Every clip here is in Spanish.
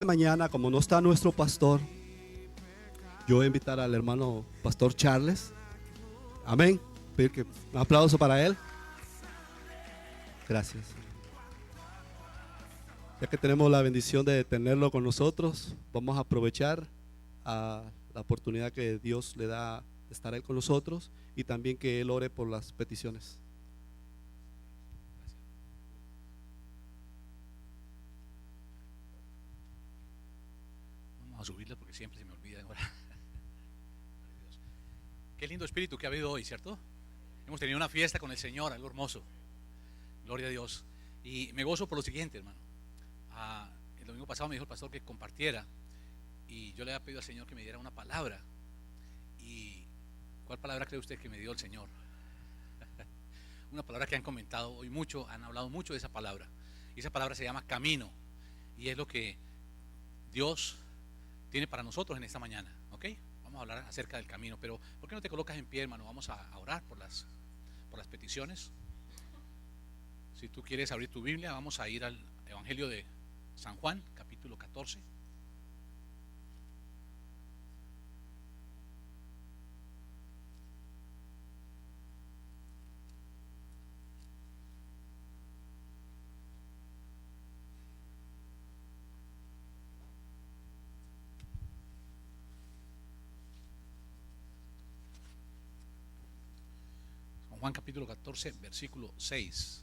mañana, como no está nuestro pastor, yo voy a invitar al hermano pastor Charles. Amén. Pedir que un aplauso para él. Gracias. Ya que tenemos la bendición de tenerlo con nosotros, vamos a aprovechar la oportunidad que Dios le da de estar él con nosotros y también que él ore por las peticiones. Vamos a subirle porque siempre se me olvida ahora. Qué lindo espíritu que ha habido hoy, ¿cierto? Hemos tenido una fiesta con el Señor, algo hermoso. Gloria a Dios. Y me gozo por lo siguiente, hermano. El domingo pasado me dijo el pastor que compartiera, y yo le había pedido al Señor que me diera una palabra. ¿Y cuál palabra cree usted que me dio el Señor? Una palabra que han comentado hoy mucho, han hablado mucho de esa palabra. Y esa palabra se llama camino. Y es lo que Dios tiene para nosotros en esta mañana, ¿ok? Vamos a hablar acerca del camino, pero ¿por qué no te colocas en pie, hermano? Vamos a orar por las peticiones. Si tú quieres abrir tu Biblia, vamos a ir al Evangelio de San Juan, capítulo 14. San Juan capítulo 14, versículo 6.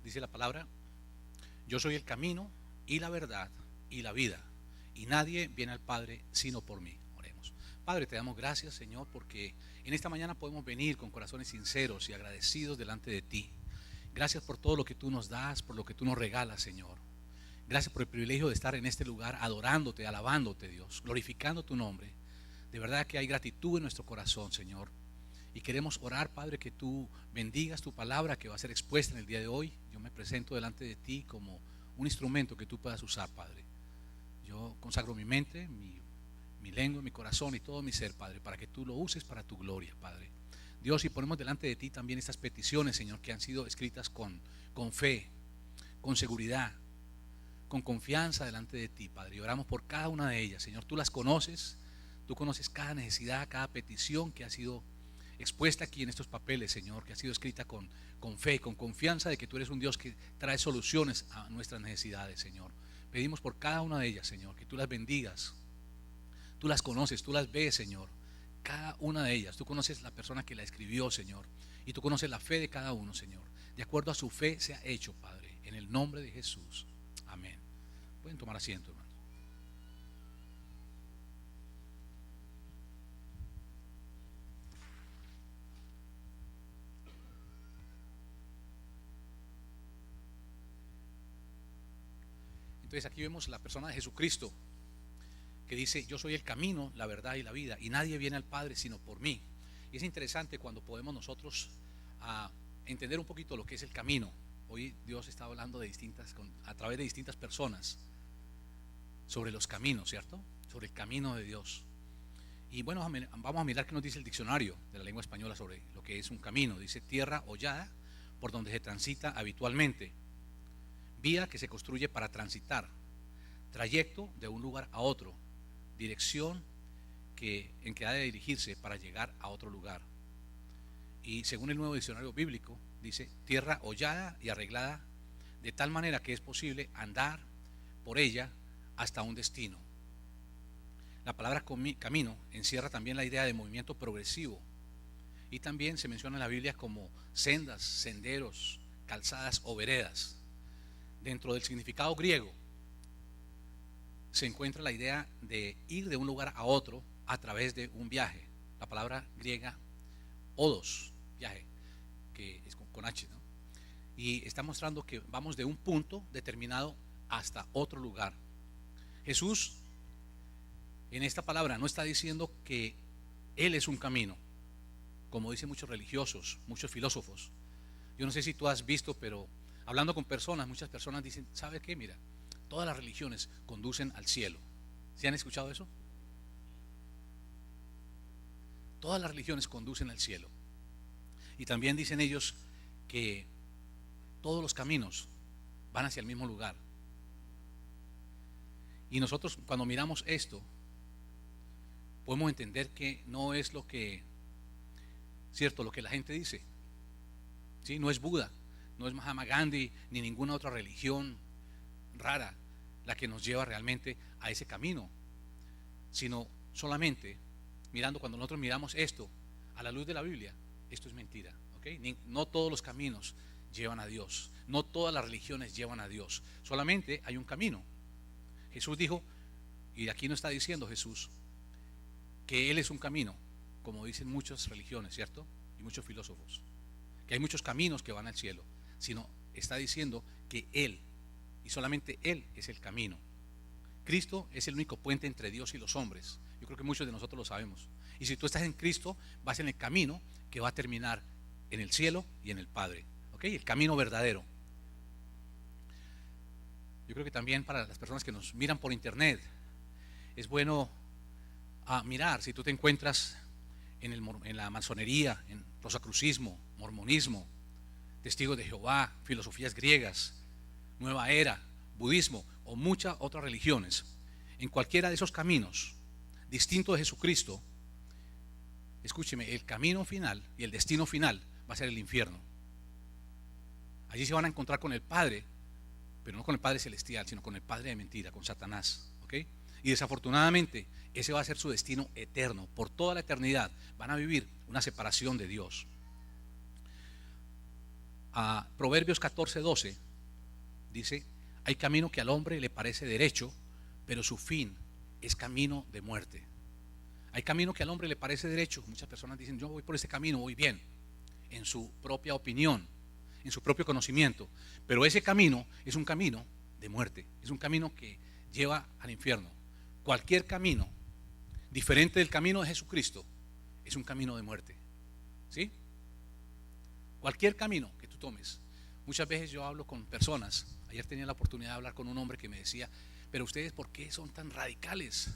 Dice la palabra: yo soy el camino y la verdad y la vida, y nadie viene al Padre sino por mí. Oremos. Padre, te damos gracias, Señor, porque en esta mañana podemos venir con corazones sinceros y agradecidos delante de ti. Gracias por todo lo que tú nos das, por lo que tú nos regalas, Señor. Gracias por el privilegio de estar en este lugar adorándote, alabándote, Dios, glorificando tu nombre. De verdad que hay gratitud en nuestro corazón, Señor. Y queremos orar, Padre, que tú bendigas tu palabra que va a ser expuesta en el día de hoy. Yo me presento delante de ti como un instrumento que tú puedas usar, Padre. Yo consagro mi mente, mi lengua, mi corazón y todo mi ser, Padre, para que tú lo uses para tu gloria, Padre. Dios, y ponemos delante de ti también estas peticiones, Señor, que han sido escritas con fe, con seguridad, con confianza delante de ti, Padre. Y oramos por cada una de ellas, Señor. Tú las conoces, tú conoces cada necesidad, cada petición que ha sido expuesta aquí en estos papeles, Señor, que ha sido escrita con fe, con confianza de que tú eres un Dios que trae soluciones a nuestras necesidades, Señor. Pedimos por cada una de ellas, Señor, que tú las bendigas. Tú las conoces, tú las ves, Señor, cada una de ellas. Tú conoces la persona que la escribió, Señor, y tú conoces la fe de cada uno, Señor. De acuerdo a su fe se ha hecho, Padre, en el nombre de Jesús. Amén. Pueden tomar asiento, hermano. Entonces aquí vemos la persona de Jesucristo, que dice: yo soy el camino, la verdad y la vida, y nadie viene al Padre sino por mí. Y es interesante cuando podemos nosotros entender un poquito lo que es el camino. Hoy Dios está hablando a través de distintas personas sobre los caminos, ¿cierto? Sobre el camino de Dios. Y bueno, vamos a mirar qué nos dice el diccionario de la lengua española sobre lo que es un camino. Dice: tierra hollada por donde se transita habitualmente, vía que se construye para transitar, trayecto de un lugar a otro, dirección en que ha de dirigirse para llegar a otro lugar. Y según el nuevo diccionario bíblico, dice: tierra hollada y arreglada de tal manera que es posible andar por ella hasta un destino. La palabra camino encierra también la idea de movimiento progresivo, y también se menciona en la Biblia como sendas, senderos, calzadas o veredas. Dentro del significado griego se encuentra la idea de ir de un lugar a otro a través de un viaje. La palabra griega odos, viaje, que es con H, ¿no? Y está mostrando que vamos de un punto determinado hasta otro lugar. Jesús en esta palabra no está diciendo que Él es un camino, como dicen muchos religiosos, muchos filósofos. Yo no sé si tú has visto, pero hablando con personas, muchas personas dicen: ¿sabe qué? Mira, todas las religiones conducen al cielo. ¿Sí han escuchado eso? Todas las religiones conducen al cielo. Y también dicen ellos que todos los caminos van hacia el mismo lugar. Y nosotros cuando miramos esto, podemos entender que no es lo que, cierto, lo que la gente dice. ¿Sí? No es Buda, no es Mahatma Gandhi, ni ninguna otra religión rara la que nos lleva realmente a ese camino, sino solamente mirando, cuando nosotros miramos esto a la luz de la Biblia, esto es mentira, ¿okay? No todos los caminos llevan a Dios, no todas las religiones llevan a Dios, solamente hay un camino. Jesús dijo, y aquí no está diciendo Jesús que Él es un camino, como dicen muchas religiones, ¿cierto? Y muchos filósofos, que hay muchos caminos que van al cielo, sino está diciendo que Él, y solamente Él es el camino. Cristo es el único puente entre Dios y los hombres. Yo creo que muchos de nosotros lo sabemos. Y si tú estás en Cristo, vas en el camino que va a terminar en el cielo y en el Padre, ¿ok? El camino verdadero. Yo creo que también para las personas que nos miran por internet, es bueno mirar si tú te encuentras en la masonería, en rosacrucismo, mormonismo, testigos de Jehová, filosofías griegas, nueva era, budismo o muchas otras religiones. En cualquiera de esos caminos distinto de Jesucristo, escúcheme, el camino final y el destino final va a ser el infierno. Allí se van a encontrar con el Padre, pero no con el Padre celestial, sino con el Padre de mentira, con Satanás, ¿ok? Y desafortunadamente ese va a ser su destino eterno. Por toda la eternidad van a vivir una separación de Dios. Proverbios 14:12 dice: hay camino que al hombre le parece derecho, pero su fin es camino de muerte. Hay camino que al hombre le parece derecho. Muchas personas dicen: yo voy por este camino, voy bien, en su propia opinión, en su propio conocimiento. Pero ese camino es un camino de muerte, es un camino que lleva al infierno. Cualquier camino diferente del camino de Jesucristo es un camino de muerte, ¿sí? Cualquier camino que tú tomes. Muchas veces yo hablo con personas. Ayer tenía la oportunidad de hablar con un hombre que me decía: pero ustedes, ¿por qué son tan radicales?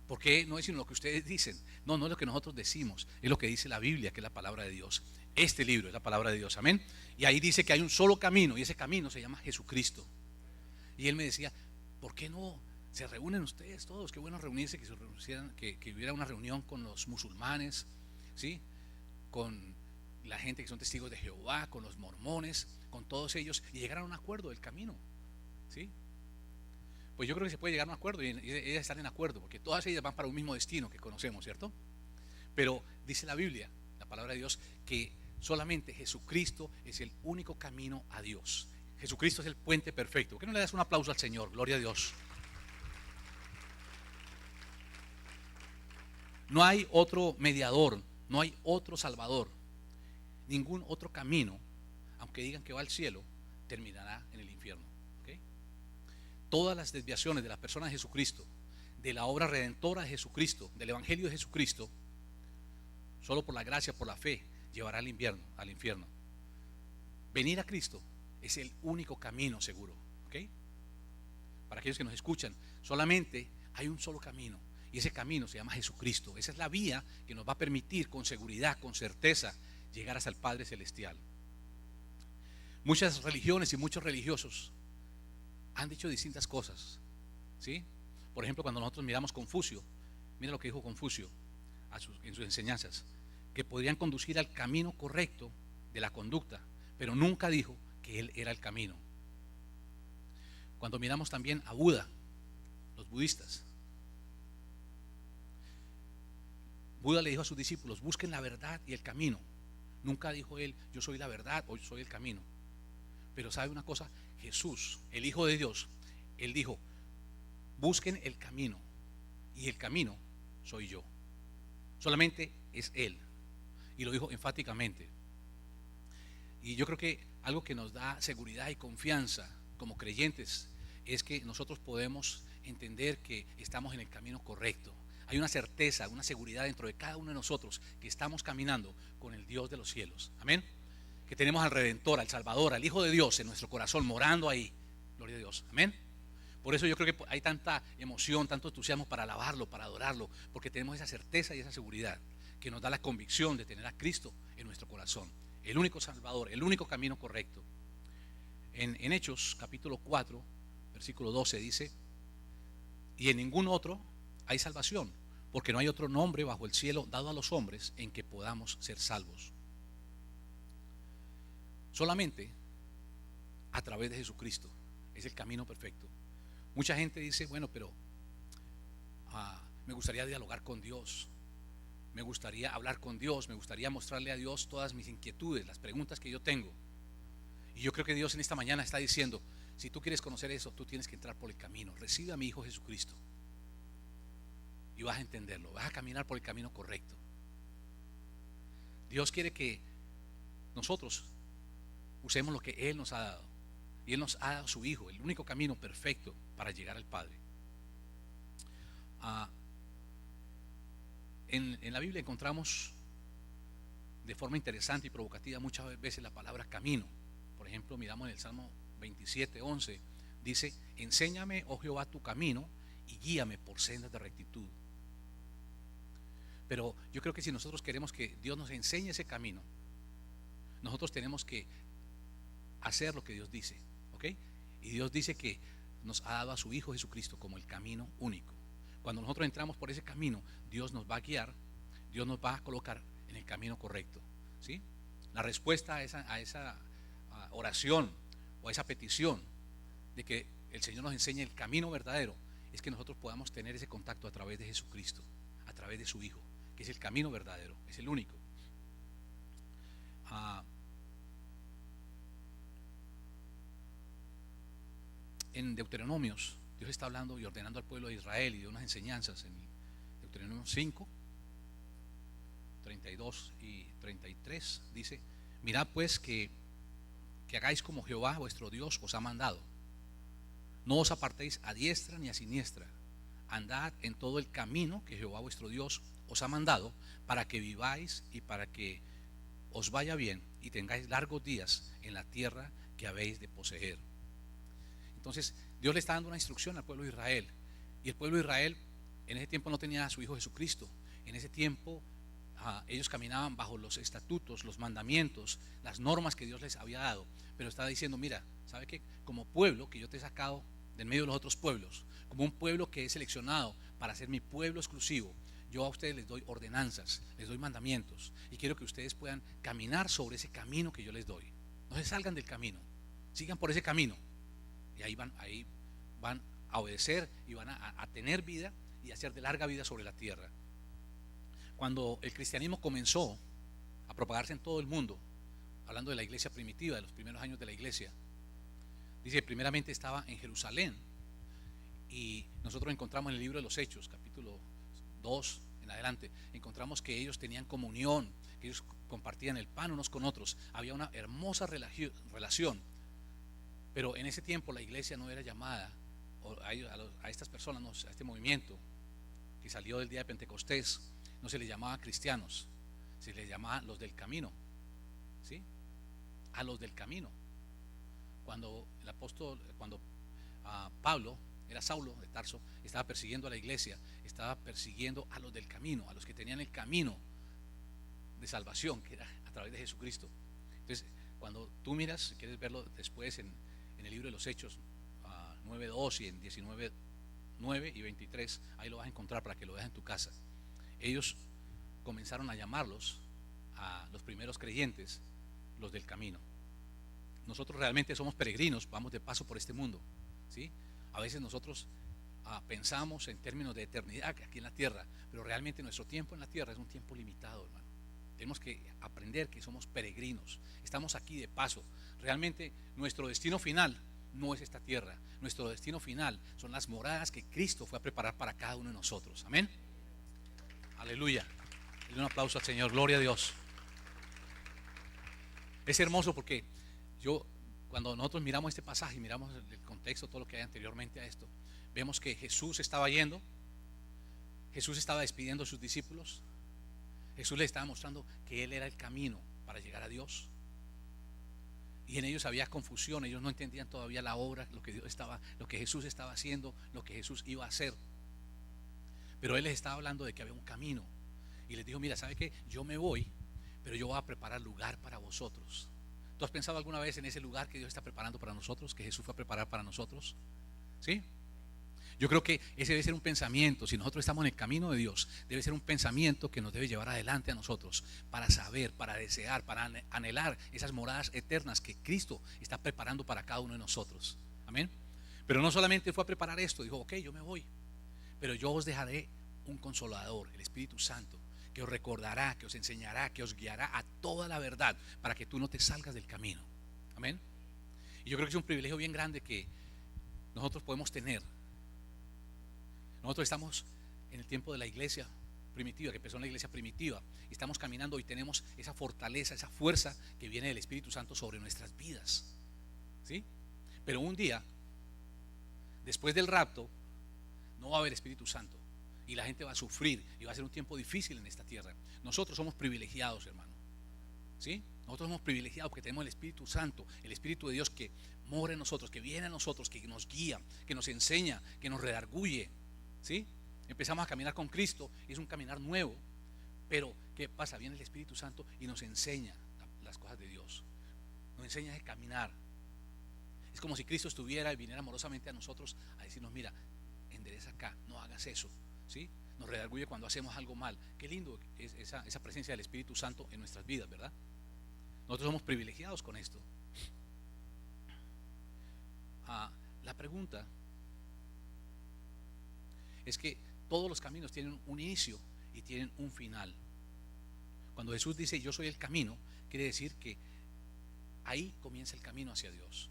¿Por qué no dicen lo que ustedes dicen? No, no es lo que nosotros decimos, es lo que dice la Biblia, que es la palabra de Dios. Este libro es la palabra de Dios, amén. Y ahí dice que hay un solo camino, y ese camino se llama Jesucristo. Y él me decía: ¿por qué no se reúnen ustedes todos? Qué bueno reunirse, que hubiera una reunión con los musulmanes, ¿sí? Con la gente que son testigos de Jehová, con los mormones, con todos ellos, y llegar a un acuerdo del camino, ¿sí? Pues yo creo que se puede llegar a un acuerdo, y ellas están en acuerdo, porque todas ellas van para un mismo destino que conocemos, ¿cierto? Pero dice la Biblia, la palabra de Dios, que solamente Jesucristo es el único camino a Dios. Jesucristo es el puente perfecto. ¿Por qué no le das un aplauso al Señor? Gloria a Dios. No hay otro mediador, no hay otro salvador, ningún otro camino, aunque digan que va al cielo, terminará en el infierno. ¿Okay? Todas las desviaciones de la persona de Jesucristo, de la obra redentora de Jesucristo, del evangelio de Jesucristo, solo por la gracia, por la fe, llevará al infierno. Venir a Cristo es el único camino seguro. ¿Okay? Para aquellos que nos escuchan, solamente hay un solo camino, y ese camino se llama Jesucristo. Esa es la vía que nos va a permitir con seguridad, con certeza, llegar hasta el Padre Celestial. Muchas religiones y muchos religiosos han dicho distintas cosas, ¿sí? Por ejemplo, cuando nosotros miramos Confucio, mira lo que dijo Confucio en sus enseñanzas: que podrían conducir al camino correcto de la conducta, pero nunca dijo que él era el camino. Cuando miramos también a Buda, los budistas, Buda le dijo a sus discípulos: busquen la verdad y el camino. Nunca dijo él: yo soy la verdad o yo soy el camino. Pero ¿sabe una cosa? Jesús, el Hijo de Dios, él dijo: busquen el camino, y el camino soy yo. Solamente es él, y lo dijo enfáticamente. Y yo creo que algo que nos da seguridad y confianza como creyentes es que nosotros podemos entender que estamos en el camino correcto. Hay una certeza, una seguridad dentro de cada uno de nosotros que estamos caminando con el Dios de los cielos. Amén. Que tenemos al Redentor, al Salvador, al Hijo de Dios en nuestro corazón, morando ahí. Gloria a Dios. Amén. Por eso yo creo que hay tanta emoción, tanto entusiasmo para alabarlo, para adorarlo, porque tenemos esa certeza y esa seguridad que nos da la convicción de tener a Cristo en nuestro corazón, el único Salvador, el único camino correcto. En Hechos capítulo 4, versículo 12 dice: y en ningún otro hay salvación, porque no hay otro nombre bajo el cielo dado a los hombres en que podamos ser salvos. Solamente a través de Jesucristo es el camino perfecto. Mucha gente dice: bueno, pero me gustaría dialogar con Dios, me gustaría hablar con Dios, me gustaría mostrarle a Dios todas mis inquietudes, las preguntas que yo tengo. Y yo creo que Dios en esta mañana está diciendo: si tú quieres conocer eso, tú tienes que entrar por el camino. Recibe a mi Hijo Jesucristo y vas a entenderlo, vas a caminar por el camino correcto. Dios quiere que nosotros usemos lo que Él nos ha dado, y Él nos ha dado a su Hijo, el único camino perfecto para llegar al Padre. En la Biblia encontramos de forma interesante y provocativa muchas veces la palabra camino. Por ejemplo, miramos en el Salmo 27:11, dice: enséñame, oh Jehová, tu camino y guíame por sendas de rectitud. Pero yo creo que si nosotros queremos que Dios nos enseñe ese camino, nosotros tenemos que hacer lo que Dios dice, ¿ok? Y Dios dice que nos ha dado a su Hijo Jesucristo como el camino único. Cuando nosotros entramos por ese camino, Dios nos va a guiar, Dios nos va a colocar en el camino correcto, ¿sí? La respuesta a esa oración o a esa petición de que el Señor nos enseñe el camino verdadero es que nosotros podamos tener ese contacto a través de Jesucristo, a través de su Hijo, que es el camino verdadero, es el único. En Deuteronomios, Dios está hablando y ordenando al pueblo de Israel y de unas enseñanzas en Deuteronomio 5, 32 y 33, dice: mirad pues que hagáis como Jehová vuestro Dios os ha mandado. No os apartéis a diestra ni a siniestra. Andad en todo el camino que Jehová vuestro Dios os ha mandado, para que viváis y para que os vaya bien y tengáis largos días en la tierra que habéis de poseer. Entonces Dios le está dando una instrucción al pueblo de Israel, y el pueblo de Israel en ese tiempo no tenía a su Hijo Jesucristo. En ese tiempo ellos caminaban bajo los estatutos, los mandamientos, las normas que Dios les había dado, pero estaba diciendo: mira, ¿sabe qué? Como pueblo que yo te he sacado del medio de los otros pueblos, como un pueblo que he seleccionado para ser mi pueblo exclusivo, yo a ustedes les doy ordenanzas, les doy mandamientos, y quiero que ustedes puedan caminar sobre ese camino que yo les doy. No se salgan del camino, sigan por ese camino, y ahí van a obedecer y van a tener vida y a ser de larga vida sobre la tierra. Cuando el cristianismo comenzó a propagarse en todo el mundo, hablando de la iglesia primitiva, de los primeros años de la iglesia, dice, primeramente estaba en Jerusalén, y nosotros encontramos en el libro de los Hechos, capítulo 2 en adelante, encontramos que ellos tenían comunión, que ellos compartían el pan unos con otros, había una hermosa relación. Pero en ese tiempo la iglesia no era llamada a estas personas, a este movimiento que salió del día de Pentecostés, no se les llamaba cristianos, se les llamaba los del camino, ¿sí? A los del camino. Cuando el apóstol, Pablo, era Saulo de Tarso, estaba persiguiendo a la iglesia, estaba persiguiendo a los del camino, a los que tenían el camino de salvación, que era a través de Jesucristo. Entonces, cuando tú miras, si quieres verlo después en el libro de los Hechos 9:2 y en 19:9 y 23, ahí lo vas a encontrar para que lo veas en tu casa. Ellos comenzaron a llamarlos a los primeros creyentes los del camino. Nosotros realmente somos peregrinos, vamos de paso por este mundo, ¿sí? A veces nosotros pensamos en términos de eternidad aquí en la tierra, pero realmente nuestro tiempo en la tierra es un tiempo limitado, hermano. Tenemos que aprender que somos peregrinos, estamos aquí de paso. Realmente nuestro destino final no es esta tierra, nuestro destino final son las moradas que Cristo fue a preparar para cada uno de nosotros. Amén. Aleluya. Denle un aplauso al Señor, gloria a Dios. Es hermoso porque cuando nosotros miramos este pasaje, miramos el contexto, todo lo que hay anteriormente a esto, vemos que Jesús estaba yendo, Jesús estaba despidiendo a sus discípulos, Jesús les estaba mostrando que Él era el camino para llegar a Dios, y en ellos había confusión, ellos no entendían todavía la obra, lo que Jesús estaba haciendo, lo que Jesús iba a hacer. Pero Él les estaba hablando de que había un camino, y les dijo: mira, ¿sabe qué? Yo me voy, pero yo voy a preparar lugar para vosotros. ¿Tú has pensado alguna vez en ese lugar que Dios está preparando para nosotros, que Jesús fue a preparar para nosotros? ¿Sí? Yo creo que ese debe ser un pensamiento. Si nosotros estamos en el camino de Dios, debe ser un pensamiento que nos debe llevar adelante a nosotros para saber, para desear, para anhelar esas moradas eternas que Cristo está preparando para cada uno de nosotros. Amén. Pero no solamente fue a preparar esto, dijo, ok, yo me voy, pero yo os dejaré un consolador, el Espíritu Santo, que os recordará, que os enseñará, que os guiará a toda la verdad, para que tú no te salgas del camino. Amén. Y yo creo que es un privilegio bien grande que nosotros podemos tener. Nosotros estamos en el tiempo de la iglesia primitiva, que empezó en la iglesia primitiva, y estamos caminando y tenemos esa fortaleza, esa fuerza que viene del Espíritu Santo sobre nuestras vidas. ¿Sí? Pero un día, después del rapto, no va a haber Espíritu Santo y la gente va a sufrir y va a ser un tiempo difícil en esta tierra. Nosotros somos privilegiados, hermano. ¿Sí? Nosotros somos privilegiados porque tenemos el Espíritu Santo, el Espíritu de Dios que mora en nosotros, que viene a nosotros, que nos guía, que nos enseña, que nos redarguye. ¿Sí? Empezamos a caminar con Cristo y es un caminar nuevo. Pero ¿qué pasa? Viene el Espíritu Santo y nos enseña las cosas de Dios. Nos enseña a caminar. Es como si Cristo estuviera y viniera amorosamente a nosotros a decirnos, mira, endereza acá, no hagas eso. ¿Sí? Nos redarguye cuando hacemos algo mal. Qué lindo es esa presencia del Espíritu Santo en nuestras vidas, ¿verdad? Nosotros somos privilegiados con esto. La pregunta es que todos los caminos tienen un inicio y tienen un final. Cuando Jesús dice yo soy el camino, quiere decir que ahí comienza el camino hacia Dios,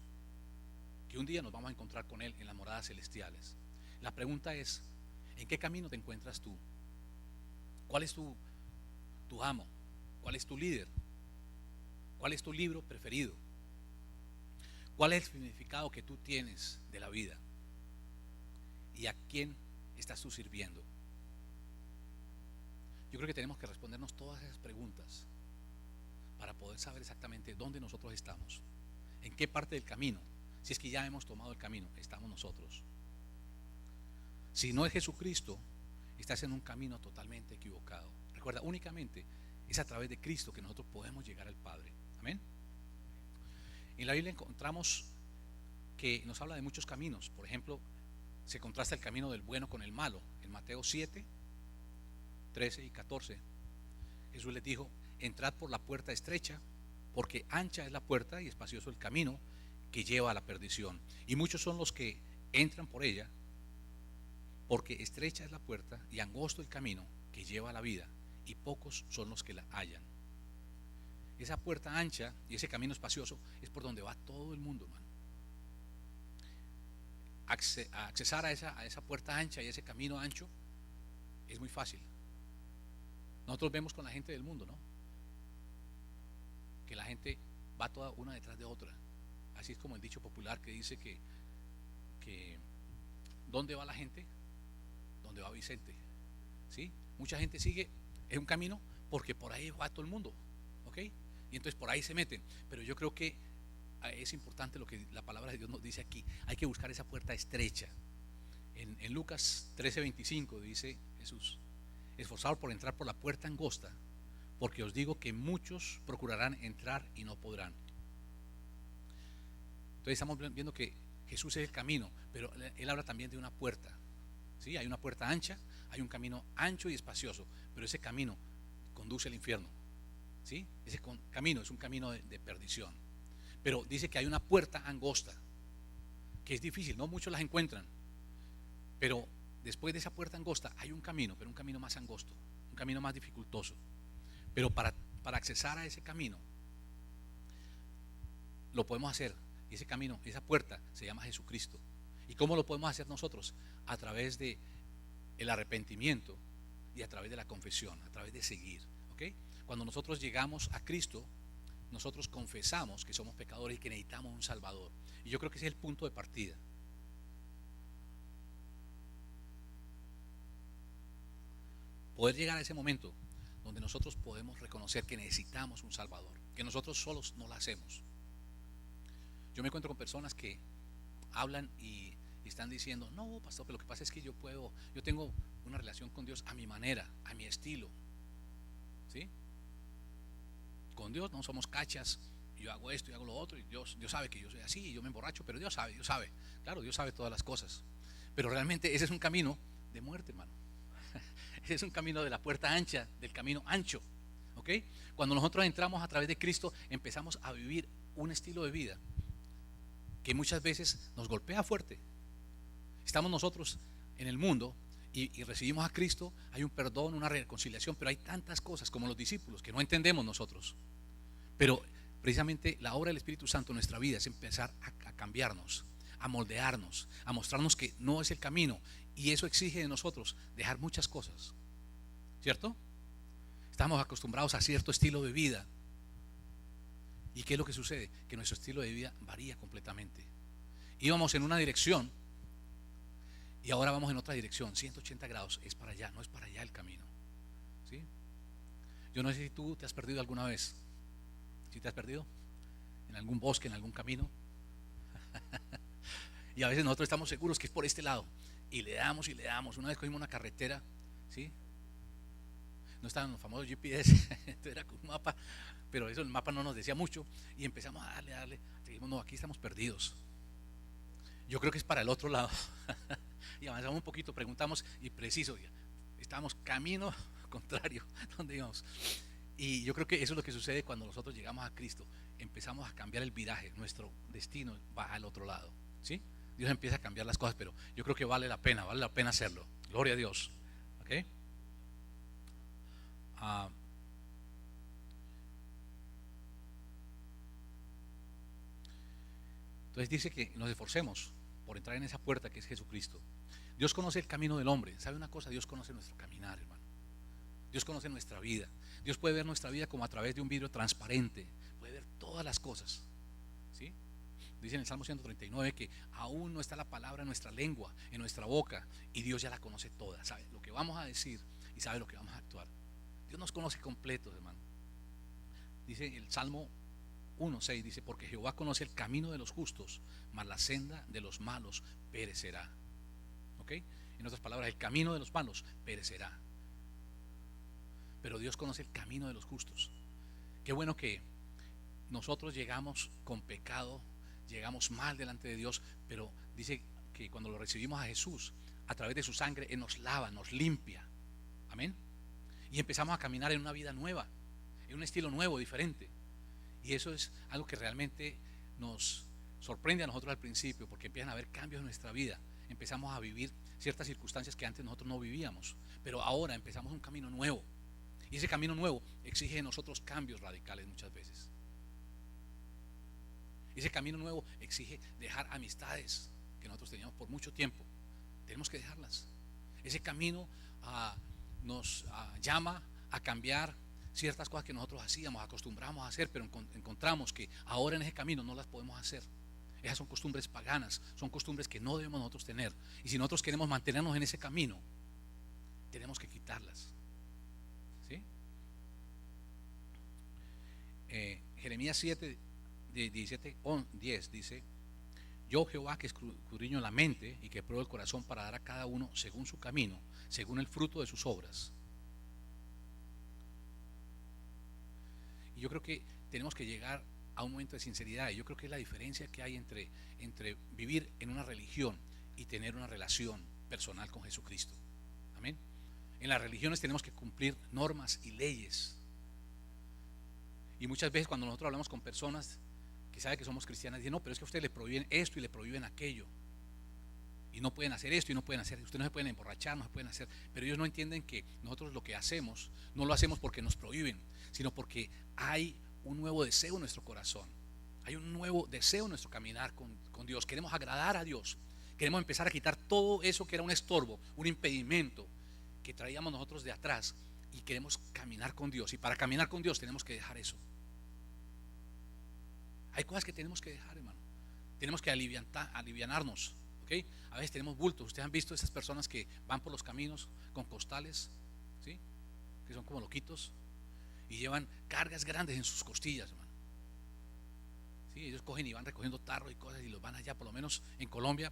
que un día nos vamos a encontrar con Él en las moradas celestiales. La pregunta es, ¿en qué camino te encuentras tú? ¿Cuál es tu amo? ¿Cuál es tu líder? ¿Cuál es tu libro preferido? ¿Cuál es el significado que tú tienes de la vida? ¿Y a quién estás tú sirviendo? Yo creo que tenemos que respondernos todas esas preguntas para poder saber exactamente dónde nosotros estamos, en qué parte del camino, si es que ya hemos tomado el camino, estamos nosotros. Si no es Jesucristo, estás en un camino totalmente equivocado. Recuerda, únicamente es a través de Cristo que nosotros podemos llegar al Padre. Amén. En la Biblia encontramos que nos habla de muchos caminos. Por ejemplo, se contrasta el camino del bueno con el malo. En Mateo 7, 13 y 14, Jesús les dijo, entrad por la puerta estrecha, porque ancha es la puerta y espacioso el camino que lleva a la perdición. Y muchos son los que entran por ella, porque estrecha es la puerta y angosto el camino que lleva a la vida, y pocos son los que la hallan. Esa puerta ancha y ese camino espacioso es por donde va todo el mundo, hermano. Accesar a esa puerta ancha y ese camino ancho es muy fácil. Nosotros vemos con la gente del mundo, ¿no? Que la gente va toda una detrás de otra. Así es como el dicho popular que dice que ¿dónde va la gente? Donde va Vicente. ¿Sí? Mucha gente sigue en un camino porque por ahí va todo el mundo, ¿ok? Y entonces por ahí se meten. Pero yo creo que es importante lo que la palabra de Dios nos dice aquí. Hay que buscar esa puerta estrecha. En Lucas 13:25 dice Jesús, esforzaos por entrar por la puerta angosta, porque os digo que muchos procurarán entrar y no podrán. Entonces estamos viendo que Jesús es el camino, pero Él habla también de una puerta. ¿Sí? Hay una puerta ancha, hay un camino ancho y espacioso, pero ese camino conduce al infierno. ¿Sí? Ese camino es un camino de perdición. Pero dice que hay una puerta angosta, que es difícil, no muchos las encuentran. Pero después de esa puerta angosta hay un camino, pero un camino más angosto, un camino más dificultoso. Pero para accesar a ese camino, lo podemos hacer. Y ese camino, esa puerta se llama Jesucristo. ¿Y cómo lo podemos hacer nosotros? A través de el arrepentimiento y a través de la confesión, a través de seguir. ¿Okay? Cuando nosotros llegamos a Cristo, nosotros confesamos que somos pecadores y que necesitamos un Salvador. Y yo creo que ese es el punto de partida. Poder llegar a ese momento donde nosotros podemos reconocer que necesitamos un Salvador, que nosotros solos no lo hacemos. Yo me encuentro con personas que hablan y están diciendo, no, pastor, pero lo que pasa es que yo tengo una relación con Dios a mi manera, a mi estilo. ¿Sí? Con Dios no somos cachas yo hago esto y hago lo otro, y Dios sabe que yo soy así, y yo me emborracho, pero Dios sabe, claro, Dios sabe todas las cosas. Pero realmente ese es un camino de muerte, hermano. Ese es un camino de la puerta ancha, del camino ancho. ¿Ok? Cuando nosotros entramos a través de Cristo, empezamos a vivir un estilo de vida que muchas veces nos golpea fuerte. Estamos nosotros en el mundo y recibimos a Cristo, hay un perdón, una reconciliación, pero hay tantas cosas como los discípulos que no entendemos nosotros. Pero precisamente la obra del Espíritu Santo en nuestra vida es empezar a cambiarnos, a moldearnos, a mostrarnos que no es el camino, y eso exige de nosotros dejar muchas cosas, ¿cierto? Estamos acostumbrados a cierto estilo de vida, y ¿qué es lo que sucede? Que nuestro estilo de vida varía completamente. Íbamos en una dirección y ahora vamos en otra dirección, 180 grados, es para allá, no es para allá el camino, ¿sí? Yo no sé si tú te has perdido alguna vez. ¿Sí te has perdido? ¿En algún bosque, en algún camino? Y a veces nosotros estamos seguros que es por este lado y le damos y le damos. Una vez cogimos una carretera, ¿sí? No estaban los famosos GPS, entonces era con un mapa, pero eso el mapa no nos decía mucho, y empezamos a darle, dijimos, no, aquí estamos perdidos, yo creo que es para el otro lado. Y avanzamos un poquito, preguntamos, y preciso, estábamos camino contrario donde íbamos. Y yo creo que eso es lo que sucede cuando nosotros llegamos a Cristo. Empezamos a cambiar el viraje, nuestro destino va al otro lado, ¿sí? Dios empieza a cambiar las cosas, pero yo creo que vale la pena hacerlo. Gloria a Dios. ¿Ok? Entonces dice que nos esforcemos por entrar en esa puerta que es Jesucristo. Dios conoce el camino del hombre. ¿Sabe una cosa? Dios conoce nuestro caminar, hermano. Dios conoce nuestra vida. Dios puede ver nuestra vida como a través de un vidrio transparente. Puede ver todas las cosas, ¿sí? Dice en el Salmo 139 que aún no está la palabra en nuestra lengua, en nuestra boca, y Dios ya la conoce toda. Sabe lo que vamos a decir y sabe lo que vamos a actuar. Dios nos conoce completos, hermano. Dice el Salmo 1:6, dice, porque Jehová conoce el camino de los justos, mas la senda de los malos perecerá. ¿Ok? En otras palabras, el camino de los malos perecerá, pero Dios conoce el camino de los justos. Qué bueno que nosotros llegamos con pecado, llegamos mal delante de Dios, pero dice que cuando lo recibimos a Jesús, a través de su sangre, Él nos lava, nos limpia. Amén. Y empezamos a caminar en una vida nueva, en un estilo nuevo, diferente. Y eso es algo que realmente nos sorprende a nosotros al principio, porque empiezan a haber cambios en nuestra vida. Empezamos a vivir ciertas circunstancias que antes nosotros no vivíamos, pero ahora empezamos un camino nuevo. Y ese camino nuevo exige de nosotros cambios radicales muchas veces. Ese camino nuevo exige dejar amistades que nosotros teníamos por mucho tiempo. Tenemos que dejarlas. Ese camino nos llama a cambiar ciertas cosas que nosotros hacíamos, acostumbramos a hacer, pero encontramos que ahora en ese camino no las podemos hacer. Esas son costumbres paganas, son costumbres que no debemos nosotros tener. Y si nosotros queremos mantenernos en ese camino, tenemos que quitarlas. ¿Sí? Jeremías 7, 17, 10 dice: yo Jehová que escudriño la mente y que pruebo el corazón para dar a cada uno según su camino, según el fruto de sus obras. Y yo creo que tenemos que llegar a un momento de sinceridad, y yo creo que es la diferencia que hay entre vivir en una religión y tener una relación personal con Jesucristo. Amén. En las religiones tenemos que cumplir normas y leyes, y muchas veces cuando nosotros hablamos con personas que saben que somos cristianas, dicen: no, pero es que a ustedes le prohíben esto y le prohíben aquello, y no pueden hacer esto y no pueden hacer, ustedes no se pueden emborrachar, no se pueden hacer. Pero ellos no entienden que nosotros lo que hacemos no lo hacemos porque nos prohíben, sino porque hay un nuevo deseo en nuestro corazón, hay un nuevo deseo en nuestro caminar con Dios. Queremos agradar a Dios, queremos empezar a quitar todo eso que era un estorbo, un impedimento que traíamos nosotros de atrás, y queremos caminar con Dios. Y para caminar con Dios tenemos que dejar eso. Hay cosas que tenemos que dejar, hermano. Tenemos que alivianarnos, ¿ok? A veces tenemos bultos. Ustedes han visto esas personas que van por los caminos con costales, ¿sí? Que son como loquitos y llevan cargas grandes en sus costillas, hermano. ¿Sí? Ellos cogen y van recogiendo tarros y cosas y los van allá. Por lo menos en Colombia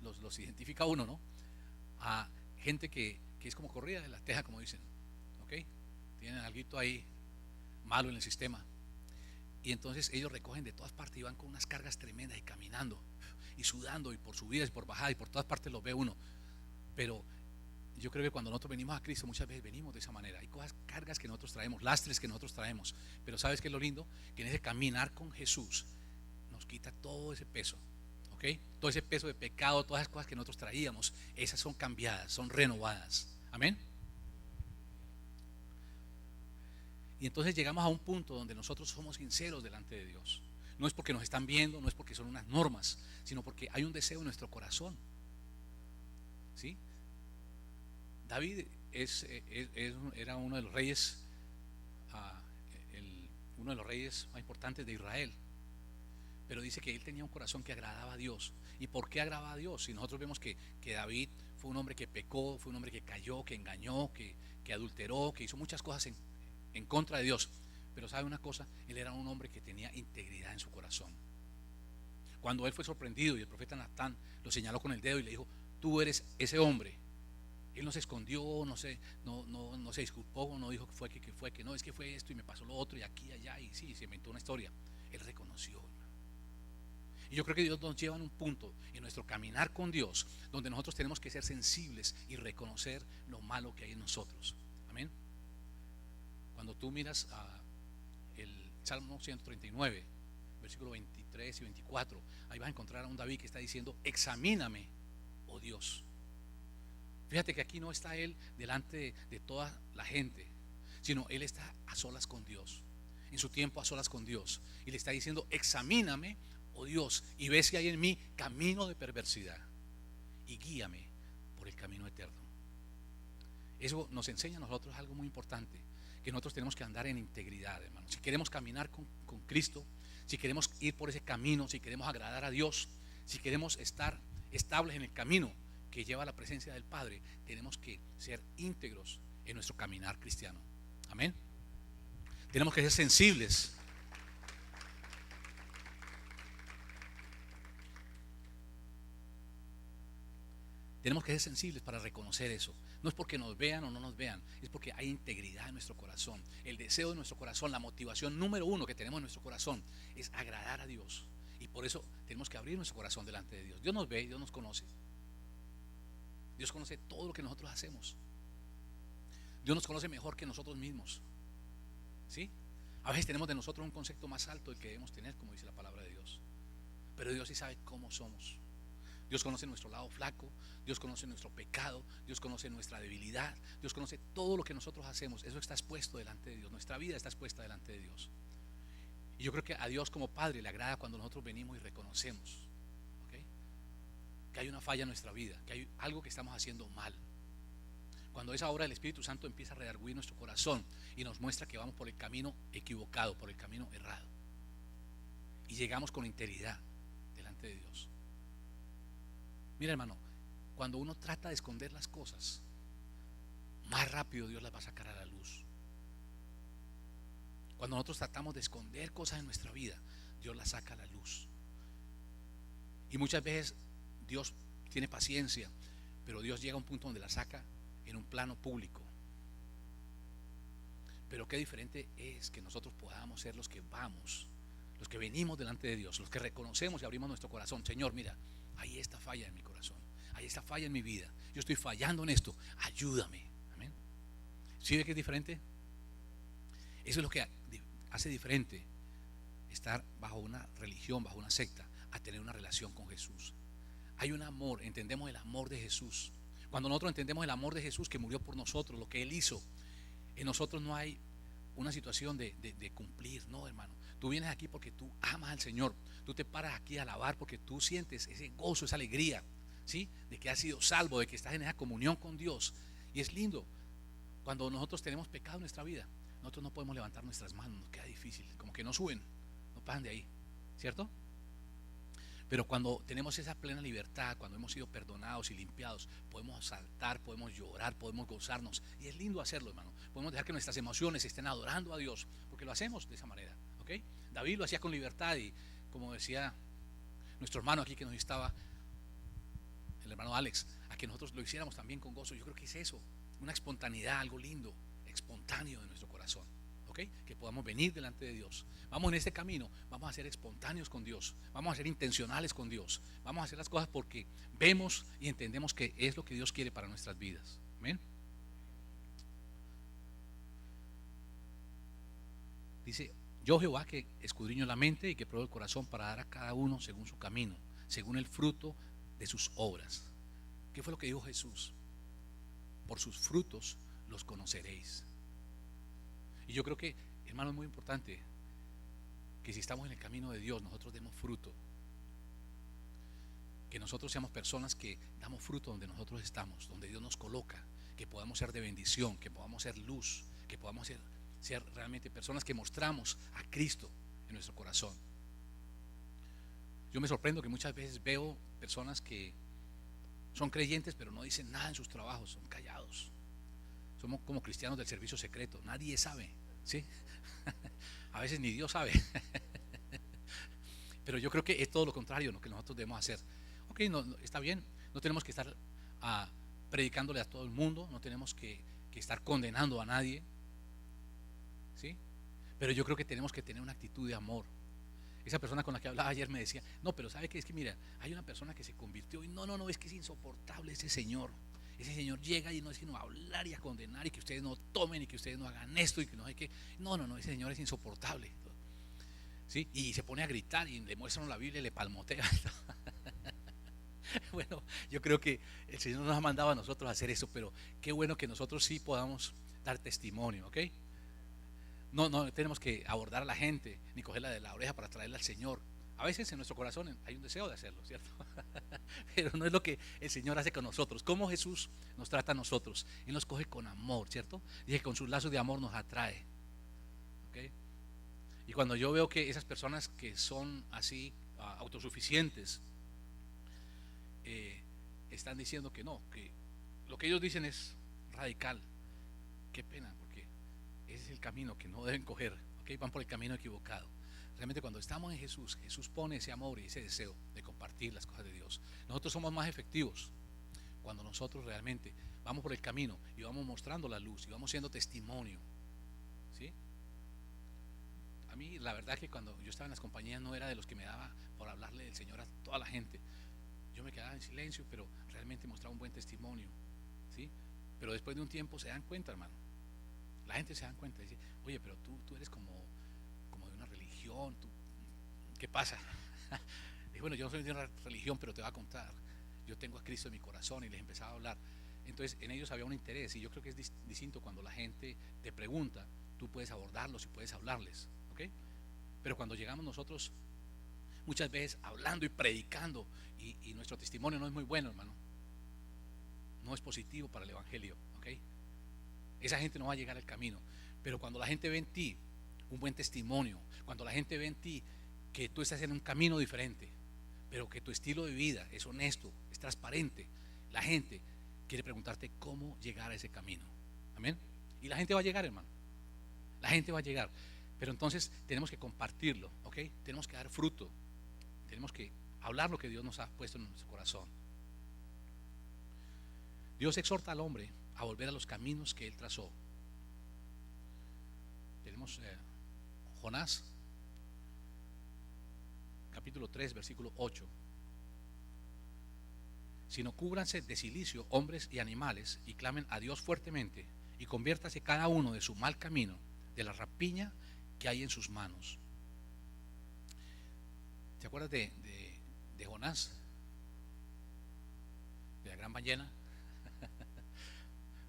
los identifica uno, ¿no? A gente que es como corrida de la teja, como dicen, ¿ok? Tienen algo ahí malo en el sistema. Y entonces ellos recogen de todas partes y van con unas cargas tremendas y caminando y sudando y por subidas y por bajadas y por todas partes los ve uno. Pero yo creo que cuando nosotros venimos a Cristo muchas veces venimos de esa manera. Hay cosas, cargas que nosotros traemos, lastres que nosotros traemos. Pero ¿sabes qué es lo lindo? Que en ese caminar con Jesús nos quita todo ese peso, ¿ok? Todo ese peso de pecado, todas esas cosas que nosotros traíamos, esas son cambiadas, son renovadas. Amén. Y entonces llegamos a un punto donde nosotros somos sinceros delante de Dios. No es porque nos están viendo, no es porque son unas normas, sino porque hay un deseo en nuestro corazón. ¿Sí? David era uno de los reyes, uno de los reyes más importantes de Israel. Pero dice que él tenía un corazón que agradaba a Dios. ¿Y por qué agradaba a Dios? Si nosotros vemos que David fue un hombre que pecó, fue un hombre que cayó, que engañó, que adulteró, que hizo muchas cosas en contra de Dios. Pero ¿sabe una cosa? Él era un hombre que tenía integridad en su corazón. Cuando él fue sorprendido y el profeta Natán lo señaló con el dedo y le dijo: tú eres ese hombre. Él no se escondió, no se disculpó, no dijo que fue, que no, es que fue esto y me pasó lo otro y aquí, allá, y sí, se inventó una historia. Él reconoció, hermano. Y yo creo que Dios nos lleva en un punto en nuestro caminar con Dios donde nosotros tenemos que ser sensibles y reconocer lo malo que hay en nosotros. Amén. Cuando tú miras el Salmo 139, versículos 23 y 24, ahí vas a encontrar a un David que está diciendo: examíname, oh Dios. Fíjate que aquí no está él delante de toda la gente, sino él está a solas con Dios, en su tiempo a solas con Dios, y le está diciendo: examíname, oh Dios, y ve si hay en mí camino de perversidad y guíame por el camino eterno. Eso nos enseña a nosotros algo muy importante, que nosotros tenemos que andar en integridad, hermano. Si queremos caminar con Cristo, si queremos ir por ese camino, si queremos agradar a Dios, si queremos estar estables en el camino que lleva a la presencia del Padre, tenemos que ser íntegros en nuestro caminar cristiano. Amén. Tenemos que ser sensibles. Tenemos que ser sensibles para reconocer eso. No es porque nos vean o no nos vean, es porque hay integridad en nuestro corazón. El deseo de nuestro corazón, la motivación número uno que tenemos en nuestro corazón es agradar a Dios. Y por eso tenemos que abrir nuestro corazón delante de Dios. Dios nos ve, Dios nos conoce. Dios conoce todo lo que nosotros hacemos. Dios nos conoce mejor que nosotros mismos. ¿Sí? A veces tenemos de nosotros un concepto más alto del que debemos tener, como dice la palabra de Dios. Pero Dios sí sabe cómo somos. Dios conoce nuestro lado flaco, Dios conoce nuestro pecado, Dios conoce nuestra debilidad, Dios conoce todo lo que nosotros hacemos. Eso está expuesto delante de Dios. Nuestra vida está expuesta delante de Dios. Y yo creo que a Dios como Padre le agrada cuando nosotros venimos y reconocemos, ¿okay?, que hay una falla en nuestra vida, que hay algo que estamos haciendo mal. Cuando esa obra del Espíritu Santo empieza a redarguir nuestro corazón y nos muestra que vamos por el camino equivocado, por el camino errado, y llegamos con integridad delante de Dios. Mira, hermano, cuando uno trata de esconder las cosas, más rápido Dios las va a sacar a la luz. Cuando nosotros tratamos de esconder cosas en nuestra vida, Dios las saca a la luz. Y muchas veces Dios tiene paciencia, pero Dios llega a un punto donde la saca en un plano público. Pero qué diferente es que nosotros podamos ser los que vamos, los que venimos delante de Dios, los que reconocemos y abrimos nuestro corazón. Señor, mira, hay esta falla en mi corazón, hay esta falla en mi vida, yo estoy fallando en esto, ayúdame. Amén. ¿Sí ve que es diferente? Eso es lo que hace diferente estar bajo una religión, bajo una secta, a tener una relación con Jesús. Hay un amor, entendemos el amor de Jesús. Cuando nosotros entendemos el amor de Jesús que murió por nosotros, lo que Él hizo, en nosotros no hay una situación de cumplir. No, hermano, tú vienes aquí porque tú amas al Señor. Tú te paras aquí a alabar porque tú sientes ese gozo, esa alegría, ¿sí?, de que has sido salvo, de que estás en esa comunión con Dios. Y es lindo. Cuando nosotros tenemos pecado en nuestra vida, nosotros no podemos levantar nuestras manos, nos queda difícil, como que no suben, no pasan de ahí, ¿cierto? Pero cuando tenemos esa plena libertad, cuando hemos sido perdonados y limpiados, podemos saltar, podemos llorar, podemos gozarnos. Y es lindo hacerlo, hermano. Podemos dejar que nuestras emociones estén adorando a Dios, porque lo hacemos de esa manera, ¿ok? David lo hacía con libertad y, como decía nuestro hermano aquí que nos estaba, el hermano Alex, a que nosotros lo hiciéramos también con gozo. Yo creo que es eso, una espontaneidad, algo lindo, espontáneo de nuestro corazón, ¿ok? Que podamos venir delante de Dios. Vamos en este camino, vamos a ser espontáneos con Dios, vamos a ser intencionales con Dios, vamos a hacer las cosas porque vemos y entendemos que es lo que Dios quiere para nuestras vidas. Amén. Dice: yo Jehová, que escudriño la mente y que pruebo el corazón, para dar a cada uno según su camino, según el fruto de sus obras. ¿Qué fue lo que dijo Jesús? Por sus frutos los conoceréis. Y yo creo que, hermano, es muy importante que si estamos en el camino de Dios, nosotros demos fruto. Que nosotros seamos personas que damos fruto donde nosotros estamos, donde Dios nos coloca, que podamos ser de bendición, que podamos ser luz, que podamos ser realmente personas que mostramos a Cristo en nuestro corazón. Yo me sorprendo que muchas veces veo personas que son creyentes pero no dicen nada en sus trabajos, son callados. Somos como cristianos del servicio secreto, nadie sabe, ¿sí? A veces ni Dios sabe. Pero yo creo que es todo lo contrario lo que nosotros debemos hacer. Ok, está bien, no tenemos que estar predicándole a todo el mundo, no tenemos que estar condenando a nadie, ¿sí? Pero yo creo que tenemos que tener una actitud de amor. Esa persona con la que hablaba ayer me decía: no, pero ¿sabe qué? Es que mira, hay una persona que se convirtió y no, es que es insoportable ese señor. Ese señor llega y no es sino a hablar y a condenar, y que ustedes no tomen y que ustedes no hagan esto y que no hay que. No, ese señor es insoportable, ¿sí? Y se pone a gritar y le muestran la Biblia y le palmotea. Bueno, yo creo que el Señor nos ha mandado a nosotros a hacer eso, pero qué bueno que nosotros sí podamos dar testimonio, ¿ok? No tenemos que abordar a la gente ni cogerla de la oreja para traerla al Señor. A veces en nuestro corazón hay un deseo de hacerlo, ¿cierto? Pero no es lo que el Señor hace con nosotros. ¿Cómo Jesús nos trata a nosotros? Él nos coge con amor, ¿cierto? Dije que con sus lazos de amor nos atrae, ¿ok? Y cuando yo veo que esas personas que son así autosuficientes están diciendo que no, que lo que ellos dicen es radical, qué pena, porque ese es el camino que no deben coger, ¿ok? Van por el camino equivocado. Realmente cuando estamos en Jesús, Jesús pone ese amor y ese deseo de compartir las cosas de Dios. Nosotros somos más efectivos cuando nosotros realmente vamos por el camino y vamos mostrando la luz y vamos siendo testimonio, ¿sí? A mí la verdad que cuando yo estaba en las compañías no era de los que me daba por hablarle del Señor a toda la gente. Yo me quedaba en silencio, pero realmente mostraba un buen testimonio, ¿sí? Pero después de un tiempo se dan cuenta, hermano. La gente se da cuenta y dice: oye, pero tú eres como de una religión, ¿qué pasa? Y bueno, yo no soy de una religión, pero te voy a contar. Yo tengo a Cristo en mi corazón, y les empezaba a hablar. Entonces en ellos había un interés, y yo creo que es distinto cuando la gente te pregunta, tú puedes abordarlos y puedes hablarles, ¿ok? Pero cuando llegamos nosotros muchas veces hablando y predicando y nuestro testimonio no es muy bueno, hermano, no es positivo para el evangelio, ¿ok? Esa gente no va a llegar al camino. Pero cuando la gente ve en ti un buen testimonio, cuando la gente ve en ti que tú estás en un camino diferente, pero que tu estilo de vida es honesto, es transparente, la gente quiere preguntarte cómo llegar a ese camino. Amén. Y la gente va a llegar, hermano, la gente va a llegar. Pero entonces tenemos que compartirlo, ¿ok? Tenemos que dar fruto, tenemos que hablar lo que Dios nos ha puesto en nuestro corazón. Dios exhorta al hombre a volver a los caminos que Él trazó. Tenemos Jonás, capítulo 3, versículo 8. Sino cúbranse de cilicio hombres y animales, y clamen a Dios fuertemente, y conviértase cada uno de su mal camino, de la rapiña que hay en sus manos. ¿Te acuerdas de Jonás? De la gran ballena.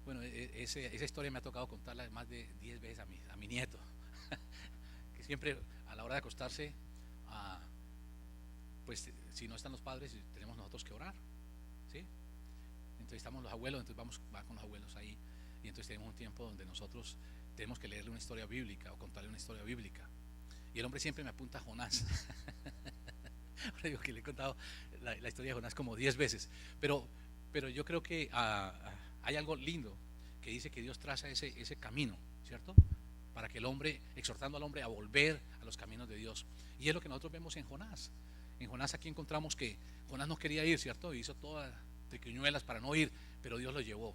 Bueno, esa historia me ha tocado contarla más de 10 veces a mi nieto, que siempre a la hora de acostarse, pues si no están los padres, tenemos nosotros que orar, ¿sí? Entonces estamos los abuelos, entonces va con los abuelos ahí, y entonces tenemos un tiempo donde nosotros tenemos que leerle una historia bíblica o contarle una historia bíblica, y el hombre siempre me apunta a Jonás. Ahora digo que le he contado la historia de Jonás como 10 veces, pero yo creo que hay algo lindo que dice que Dios traza ese camino, ¿cierto? Para que el hombre, exhortando al hombre a volver a los caminos de Dios. Y es lo que nosotros vemos en Jonás. En Jonás aquí encontramos que Jonás no quería ir, ¿cierto? Hizo todas triquiñuelas para no ir, pero Dios lo llevó.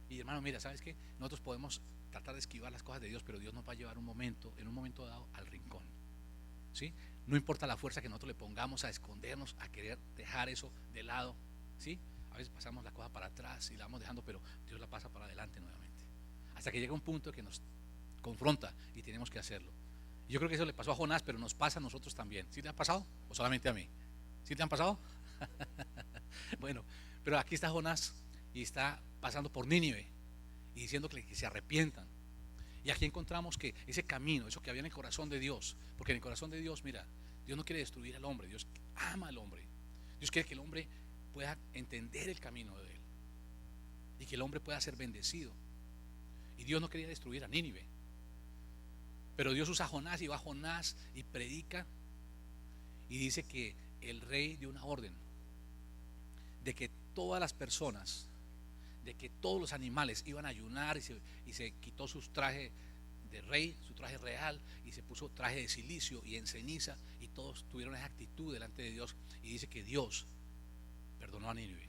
Y hermano, mira, ¿sabes qué? Nosotros podemos tratar de esquivar las cosas de Dios, pero Dios nos va a llevar un momento, en un momento dado, al rincón, ¿sí? No importa la fuerza que nosotros le pongamos a escondernos, a querer dejar eso de lado, ¿sí? A veces pasamos la cosa para atrás y la vamos dejando, pero Dios la pasa para adelante nuevamente. Hasta que llega un punto que nos confronta y tenemos que hacerlo. Y yo creo que eso le pasó a Jonás, pero nos pasa a nosotros también. ¿Sí le ha pasado? ¿O solamente a mí? ¿Sí te han pasado? Bueno, pero aquí está Jonás y está pasando por Nínive y diciendo que se arrepientan. Y aquí encontramos que ese camino, eso que había en el corazón de Dios, porque en el corazón de Dios, mira, Dios no quiere destruir al hombre, Dios ama al hombre. Dios quiere que el hombre pueda entender el camino de él y que el hombre pueda ser bendecido. Y Dios no quería destruir a Nínive, pero Dios usa a Jonás y va a Jonás y predica y dice que el rey dio una orden de que todas las personas, de que todos los animales iban a ayunar y se quitó sus trajes de rey, su traje real, y se puso traje de silicio y en ceniza, y todos tuvieron esa actitud delante de Dios, y dice que Dios perdonó a Nínive.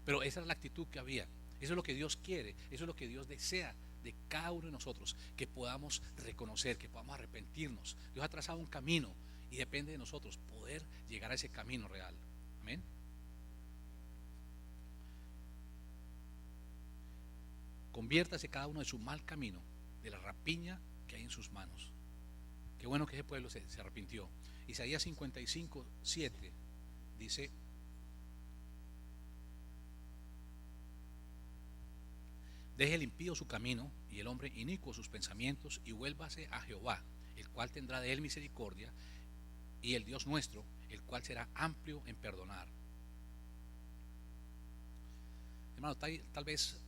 Pero esa es la actitud que había. Eso es lo que Dios quiere, eso es lo que Dios desea de cada uno de nosotros, que podamos reconocer, que podamos arrepentirnos. Dios ha trazado un camino y depende de nosotros poder llegar a ese camino real. Amén. Conviértase cada uno de su mal camino, de la rapiña que hay en sus manos. Qué bueno que ese pueblo se arrepintió. Isaías 55:7 dice: deje el impío su camino y el hombre inicuo sus pensamientos, y vuélvase a Jehová, el cual tendrá de él misericordia, y el Dios nuestro, el cual será amplio en perdonar. Hermano, tal vez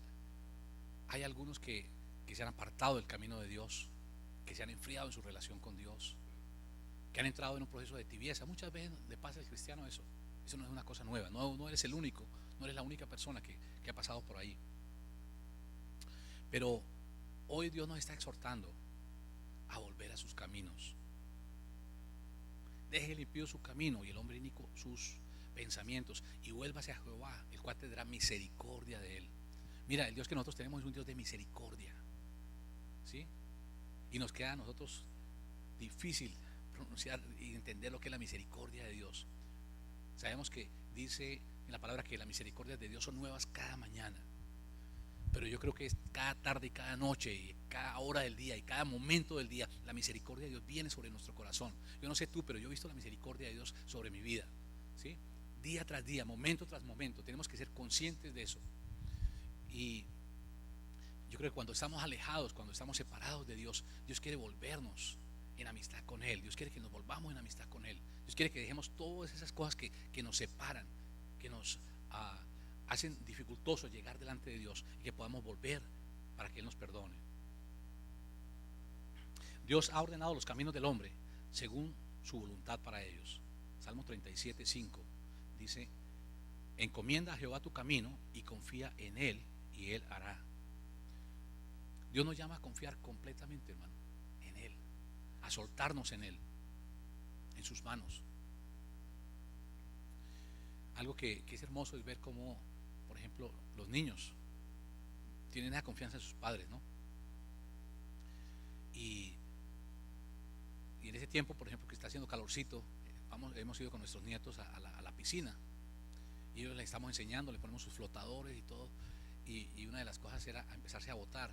hay algunos que se han apartado del camino de Dios, que se han enfriado en su relación con Dios, que han entrado en un proceso de tibieza. Muchas veces le pasa al cristiano eso. Eso no es una cosa nueva. No eres el único, no eres la única persona que ha pasado por ahí. Pero hoy Dios nos está exhortando a volver a sus caminos. Deje el impío su camino y el hombre inicuo sus pensamientos, y vuélvase a Jehová, el cual tendrá misericordia de él. Mira, el Dios que nosotros tenemos es un Dios de misericordia, ¿sí? Y nos queda a nosotros difícil pronunciar y entender lo que es la misericordia de Dios. Sabemos que dice en la palabra que las misericordias de Dios son nuevas cada mañana, pero yo creo que es cada tarde y cada noche y cada hora del día y cada momento del día. La misericordia de Dios viene sobre nuestro corazón. Yo no sé tú, pero yo he visto la misericordia de Dios sobre mi vida, ¿sí? Día tras día, momento tras momento. Tenemos que ser conscientes de eso. Y yo creo que cuando estamos alejados, cuando estamos separados de Dios, Dios quiere volvernos en amistad con Él. Dios quiere que nos volvamos en amistad con Él. Dios quiere que dejemos todas esas cosas que nos separan, que nos hacen dificultoso llegar delante de Dios, y que podamos volver para que Él nos perdone. Dios ha ordenado los caminos del hombre según su voluntad para ellos. Salmo 37:5 dice: encomienda a Jehová tu camino y confía en Él, y Él hará. Dios nos llama a confiar completamente, hermano, en Él, a soltarnos en Él, en sus manos. Algo que es hermoso es ver cómo, por ejemplo, los niños tienen esa confianza en sus padres, ¿no? Y en ese tiempo, por ejemplo, que está haciendo calorcito, hemos ido con nuestros nietos a la piscina, y ellos les estamos enseñando, le ponemos sus flotadores y todo, y una de las cosas era a empezarse a botar,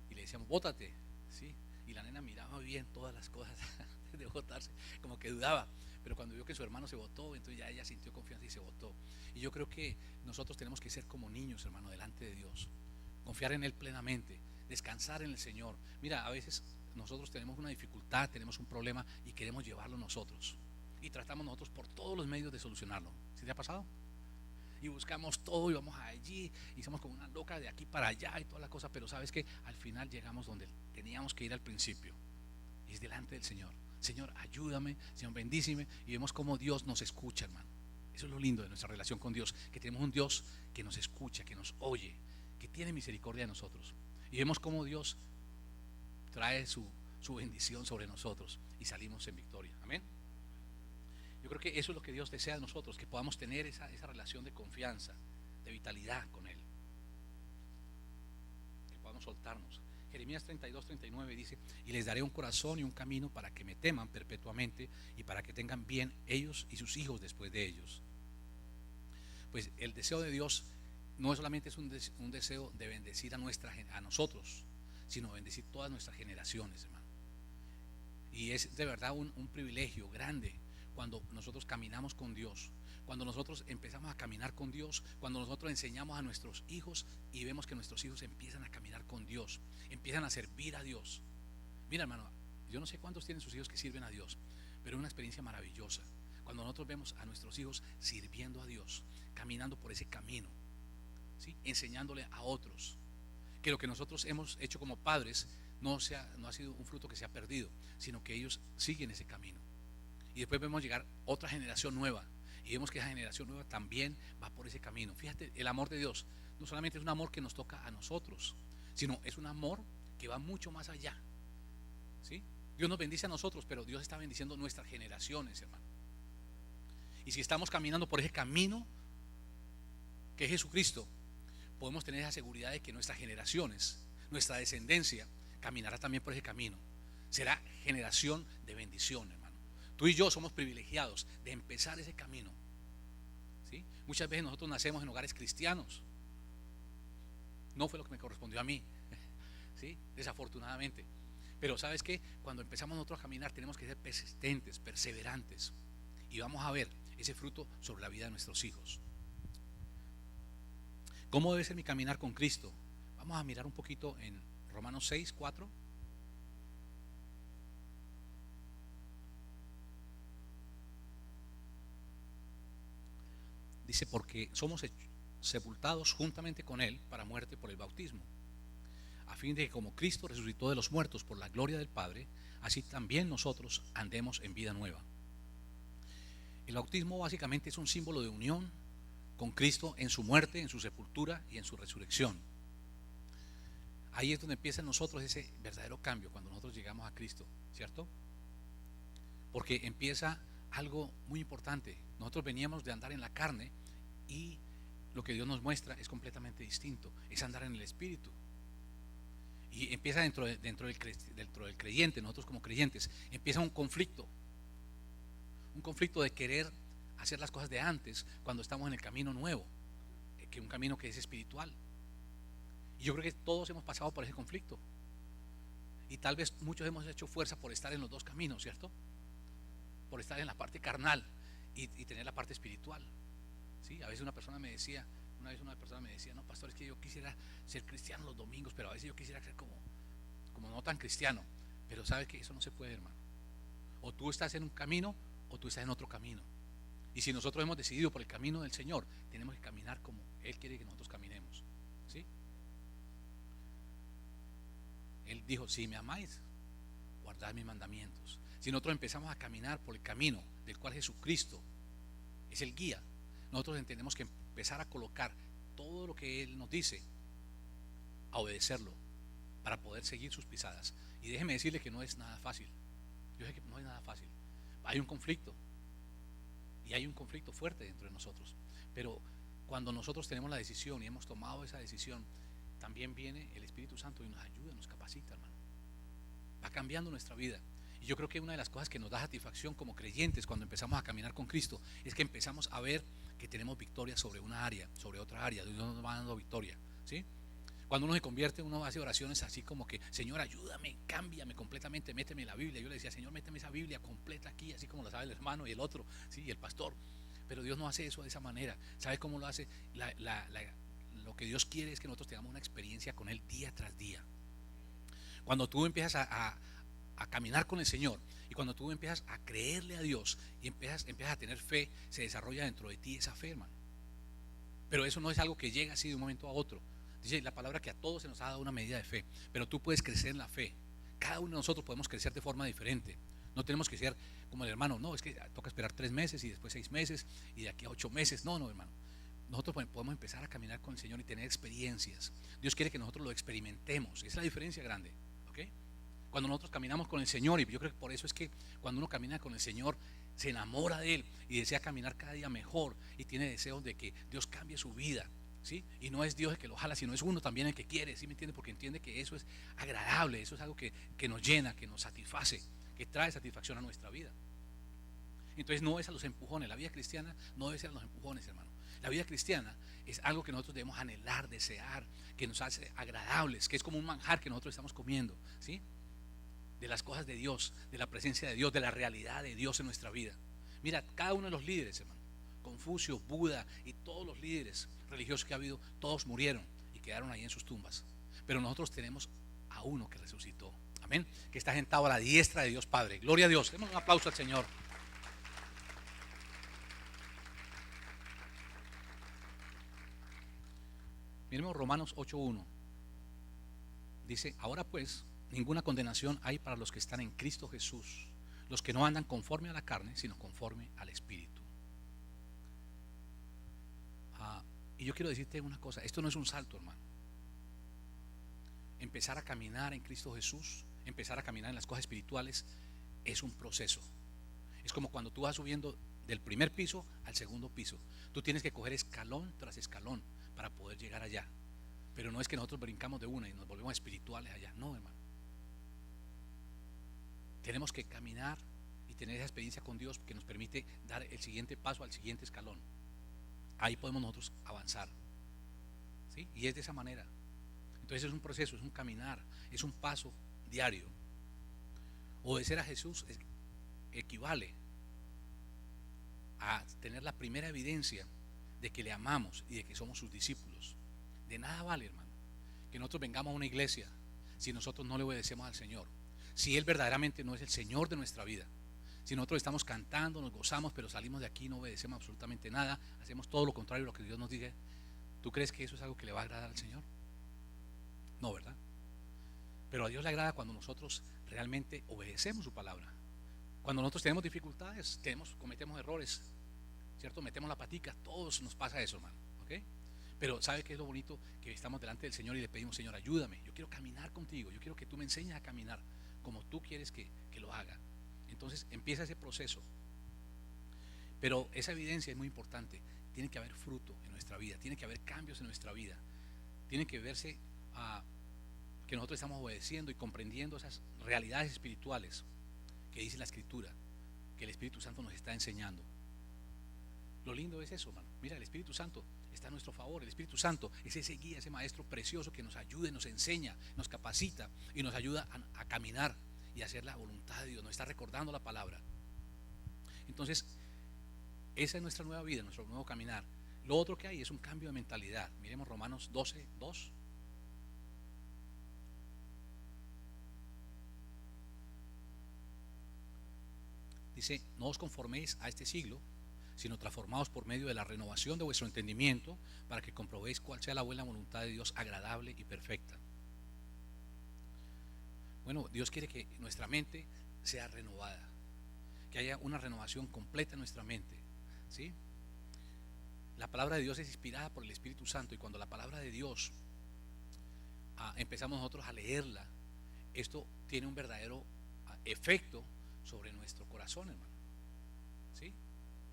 y le decíamos: bótate, ¿sí? Y la nena miraba bien todas las cosas de botarse, como que dudaba, pero cuando vio que su hermano se botó, entonces ya ella sintió confianza y se botó. Y yo creo que nosotros tenemos que ser como niños, hermano, delante de Dios, confiar en Él plenamente, descansar en el Señor. Mira, a veces nosotros tenemos una dificultad, tenemos un problema y queremos llevarlo nosotros, y tratamos nosotros por todos los medios de solucionarlo. ¿Sí te ha pasado? Y buscamos todo y vamos allí y somos como una loca de aquí para allá y toda la cosa, pero sabes que al final llegamos donde teníamos que ir al principio, y es delante del Señor. Señor, ayúdame, Señor, bendíceme, y vemos cómo Dios nos escucha, hermano. Eso es lo lindo de nuestra relación con Dios, que tenemos un Dios que nos escucha, que nos oye, que tiene misericordia de nosotros, y vemos cómo Dios trae su bendición sobre nosotros y salimos en victoria. Amén. Yo creo que eso es lo que Dios desea de nosotros, que podamos tener esa relación de confianza, de vitalidad con Él. podamos soltarnos. Jeremías 32:39 dice: y les daré un corazón y un camino para que me teman perpetuamente y para que tengan bien ellos y sus hijos después de ellos. Pues el deseo de Dios no solamente es un deseo de bendecir a nosotros, sino bendecir todas nuestras generaciones, hermano. Y es de verdad un privilegio grande cuando nosotros caminamos con Dios, cuando nosotros empezamos a caminar con Dios, cuando nosotros enseñamos a nuestros hijos y vemos que nuestros hijos empiezan a caminar con Dios, empiezan a servir a Dios. Mira, hermano, yo no sé cuántos tienen sus hijos que sirven a Dios, pero es una experiencia maravillosa cuando nosotros vemos a nuestros hijos sirviendo a Dios, caminando por ese camino, ¿sí? Enseñándole a otros que lo que nosotros hemos hecho como padres no ha sido un fruto que se ha perdido, sino que ellos siguen ese camino. Y después vemos llegar otra generación nueva y vemos que esa generación nueva también va por ese camino. Fíjate, el amor de Dios no solamente es un amor que nos toca a nosotros, sino es un amor que va mucho más allá, ¿sí? Dios nos bendice a nosotros, pero Dios está bendiciendo nuestras generaciones, hermano. Y si estamos caminando por ese camino que es Jesucristo, podemos tener esa seguridad de que nuestras generaciones, nuestra descendencia, caminará también por ese camino. Será generación de bendición, hermano. Tú y yo somos privilegiados de empezar ese camino, ¿sí? Muchas veces nosotros nacemos en hogares cristianos. No fue lo que me correspondió a mí, ¿sí? Desafortunadamente. Pero ¿sabes qué? Cuando empezamos nosotros a caminar tenemos que ser persistentes, perseverantes, y vamos a ver ese fruto sobre la vida de nuestros hijos. ¿Cómo debe ser mi caminar con Cristo? Vamos a mirar un poquito en Romanos 6:4. Dice: porque somos sepultados juntamente con Él para muerte por el bautismo, a fin de que como Cristo resucitó de los muertos por la gloria del Padre, así también nosotros andemos en vida nueva. El bautismo básicamente es un símbolo de unión con Cristo en su muerte, en su sepultura y en su resurrección. Ahí es donde empieza en nosotros ese verdadero cambio, cuando nosotros llegamos a Cristo, ¿cierto? Porque empieza algo muy importante. Nosotros veníamos de andar en la carne y lo que Dios nos muestra es completamente distinto, es andar en el Espíritu. Y empieza dentro del creyente, nosotros como creyentes, empieza un conflicto de querer hacer las cosas de antes cuando estamos en el camino nuevo, que un camino que es espiritual. Y yo creo que todos hemos pasado por ese conflicto, y tal vez muchos hemos hecho fuerza por estar en los dos caminos, ¿cierto? Por estar en la parte carnal y tener la parte espiritual, ¿sí? A veces una persona me decía, no, pastor, es que yo quisiera ser cristiano los domingos, pero a veces yo quisiera ser como no tan cristiano. Pero sabes que eso no se puede, hermano. O tú estás en un camino o tú estás en otro camino. Y si nosotros hemos decidido por el camino del Señor, tenemos que caminar como Él quiere que nosotros caminemos, ¿sí? Él dijo: si me amáis, guardad mis mandamientos. Si nosotros empezamos a caminar por el camino del cual Jesucristo es el guía, nosotros tenemos que empezar a colocar todo lo que Él nos dice, a obedecerlo, para poder seguir sus pisadas. Y déjeme decirle que no es nada fácil. Yo sé que no es nada fácil. Hay un conflicto, y hay un conflicto fuerte dentro de nosotros, pero cuando nosotros tenemos la decisión y hemos tomado esa decisión, también viene el Espíritu Santo y nos ayuda, nos capacita, hermano. Va cambiando nuestra vida. Y yo creo que una de las cosas que nos da satisfacción como creyentes cuando empezamos a caminar con Cristo es que empezamos a ver que tenemos victoria sobre una área, sobre otra área. Dios nos va dando victoria, ¿sí? Cuando uno se convierte, uno hace oraciones así como que: Señor, ayúdame, cámbiame completamente, méteme la Biblia. Yo le decía: Señor, méteme esa Biblia completa aquí, así como lo sabe el hermano y el otro, ¿sí? Y el pastor. Pero Dios no hace eso de esa manera. ¿Sabe cómo lo hace? Lo que Dios quiere es que nosotros tengamos una experiencia con Él día tras día. Cuando tú empiezas a caminar con el Señor, y cuando tú empiezas a creerle a Dios y empiezas a tener fe, se desarrolla dentro de ti esa fe, hermano. Pero eso no es algo que llega así de un momento a otro. Dice la palabra que a todos se nos ha dado una medida de fe, pero tú puedes crecer en la fe. Cada uno de nosotros podemos crecer de forma diferente. No tenemos que ser como el hermano: no, es que toca esperar 3 meses y después 6 meses y de aquí a 8 meses. No, hermano. Nosotros podemos empezar a caminar con el Señor y tener experiencias. Dios quiere que nosotros lo experimentemos. Esa es la diferencia grande, ¿ok? Cuando nosotros caminamos con el Señor, y yo creo que por eso es que cuando uno camina con el Señor, se enamora de Él y desea caminar cada día mejor y tiene deseos de que Dios cambie su vida, ¿sí? Y no es Dios el que lo jala, sino es uno también el que quiere, ¿sí me entiende? Porque entiende que eso es agradable, eso es algo que nos llena, que nos satisface, que trae satisfacción a nuestra vida. Entonces no es a los empujones. La vida cristiana no debe ser a los empujones, hermano. La vida cristiana es algo que nosotros debemos anhelar, desear, que nos hace agradables, que es como un manjar que nosotros estamos comiendo, ¿sí? De las cosas de Dios, de la presencia de Dios, de la realidad de Dios en nuestra vida. Mira, cada uno de los líderes, hermano, Confucio, Buda y todos los líderes religiosos que ha habido, todos murieron y quedaron ahí en sus tumbas. Pero nosotros tenemos a uno que resucitó, amén, que está sentado a la diestra de Dios Padre. Gloria a Dios. Demos un aplauso al Señor. Miremos Romanos 8:1. Dice: ahora pues, ninguna condenación hay para los que están en Cristo Jesús, los que no andan conforme a la carne, sino conforme al Espíritu. Y yo quiero decirte una cosa: esto no es un salto, hermano. Empezar a caminar en Cristo Jesús, empezar a caminar en las cosas espirituales, es un proceso. Es como cuando tú vas subiendo del primer piso al segundo piso. Tú tienes que coger escalón tras escalón para poder llegar allá. Pero no es que nosotros brincamos de una y nos volvemos espirituales allá. No, hermano. Tenemos que caminar y tener esa experiencia con Dios que nos permite dar el siguiente paso al siguiente escalón. Ahí podemos nosotros avanzar, ¿sí? Y es de esa manera. Entonces es un proceso, es un caminar, es un paso diario. Obedecer a Jesús equivale a tener la primera evidencia de que le amamos y de que somos sus discípulos. De nada vale, hermano, que nosotros vengamos a una iglesia si nosotros no le obedecemos al Señor, si Él verdaderamente no es el Señor de nuestra vida. Si nosotros estamos cantando, nos gozamos, pero salimos de aquí y no obedecemos absolutamente nada, hacemos todo lo contrario de lo que Dios nos dice, ¿tú crees que eso es algo que le va a agradar al Señor? No, ¿verdad? Pero a Dios le agrada cuando nosotros realmente obedecemos su palabra. Cuando nosotros tenemos dificultades, cometemos errores, ¿cierto? Metemos la patica, todos nos pasa eso, hermano, ¿ok? Pero ¿sabe qué es lo bonito? Que estamos delante del Señor y le pedimos: Señor, ayúdame, yo quiero caminar contigo, yo quiero que tú me enseñes a caminar como tú quieres que lo haga. Entonces empieza ese proceso. Pero esa evidencia es muy importante. Tiene que haber fruto en nuestra vida, tiene que haber cambios en nuestra vida, tiene que verse que nosotros estamos obedeciendo y comprendiendo esas realidades espirituales que dice la Escritura, que el Espíritu Santo nos está enseñando. Lo lindo es eso, hermano. Mira, el Espíritu Santo está a nuestro favor. El Espíritu Santo es ese guía, ese maestro precioso que nos ayuda, nos enseña, nos capacita y nos ayuda a caminar y a hacer la voluntad de Dios. Nos está recordando la palabra. Entonces, esa es nuestra nueva vida, nuestro nuevo caminar. Lo otro que hay es un cambio de mentalidad. Miremos Romanos 12:2. Dice: no os conforméis a este siglo, sino transformaos por medio de la renovación de vuestro entendimiento, para que comprobéis cuál sea la buena voluntad de Dios, agradable y perfecta. Bueno, Dios quiere que nuestra mente sea renovada, que haya una renovación completa en nuestra mente, ¿sí? La palabra de Dios es inspirada por el Espíritu Santo, y cuando la palabra de Dios empezamos nosotros a leerla, esto tiene un verdadero efecto sobre nuestro corazón, hermano, ¿sí?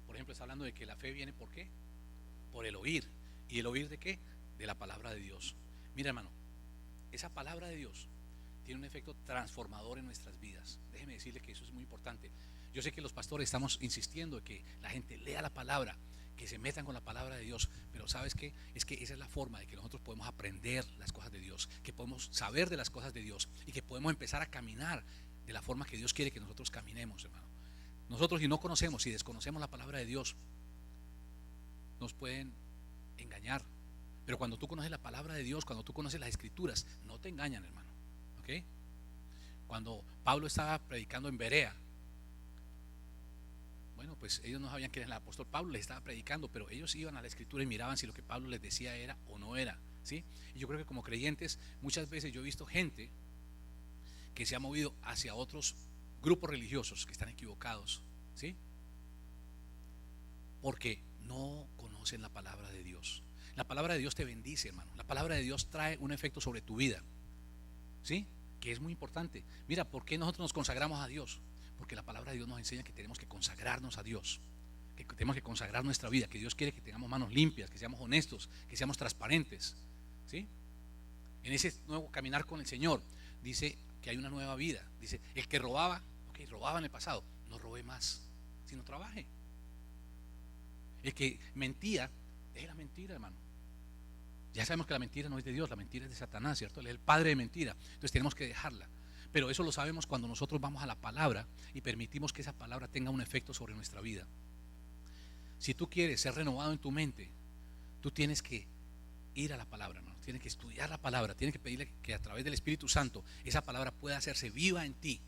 Por ejemplo, está hablando de que la fe viene ¿por qué? Por el oír. ¿Y el oír de qué? De la palabra de Dios. Mira, hermano, esa palabra de Dios tiene un efecto transformador en nuestras vidas. Déjeme decirle que eso es muy importante. Yo sé que los pastores estamos insistiendo en que la gente lea la palabra, que se metan con la palabra de Dios, pero ¿sabes qué? Es que esa es la forma de que nosotros podemos aprender las cosas de Dios, que podemos saber de las cosas de Dios y que podemos empezar a caminar de la forma que Dios quiere que nosotros caminemos, hermano. Nosotros, si no conocemos, si desconocemos la palabra de Dios, nos pueden engañar. Pero cuando tú conoces la palabra de Dios, cuando tú conoces las Escrituras, no te engañan, hermano, ¿ok? Cuando Pablo estaba predicando en Berea, bueno, pues ellos no sabían quién era el apóstol Pablo, les estaba predicando, pero ellos iban a la Escritura y miraban si lo que Pablo les decía era o no era, ¿sí? Y yo creo que como creyentes, muchas veces yo he visto gente que se ha movido hacia otros grupos religiosos que están equivocados, ¿sí? Porque no conocen la palabra de Dios. La palabra de Dios te bendice, hermano. La palabra de Dios trae un efecto sobre tu vida, ¿sí? Que es muy importante. Mira, ¿por qué nosotros nos consagramos a Dios? Porque la palabra de Dios nos enseña que tenemos que consagrarnos a Dios. que tenemos que consagrar nuestra vida, que Dios quiere que tengamos manos limpias, que seamos honestos, que seamos transparentes, ¿sí? En ese nuevo caminar con el Señor dice que hay una nueva vida. Dice, el que robaba, ok, robaba en el pasado, no robe más, sino trabaje. El que mentía, deje la mentira, hermano. Ya sabemos que la mentira no es de Dios, la mentira es de Satanás, ¿cierto? Él es el padre de mentira. Entonces tenemos que dejarla. Pero eso lo sabemos cuando nosotros vamos a la palabra y permitimos que esa palabra tenga un efecto sobre nuestra vida. Si tú quieres ser renovado en tu mente, tú tienes que ir a la palabra, hermano. Tienes que estudiar la palabra, tienes que pedirle que a través del Espíritu Santo esa palabra pueda hacerse viva en ti.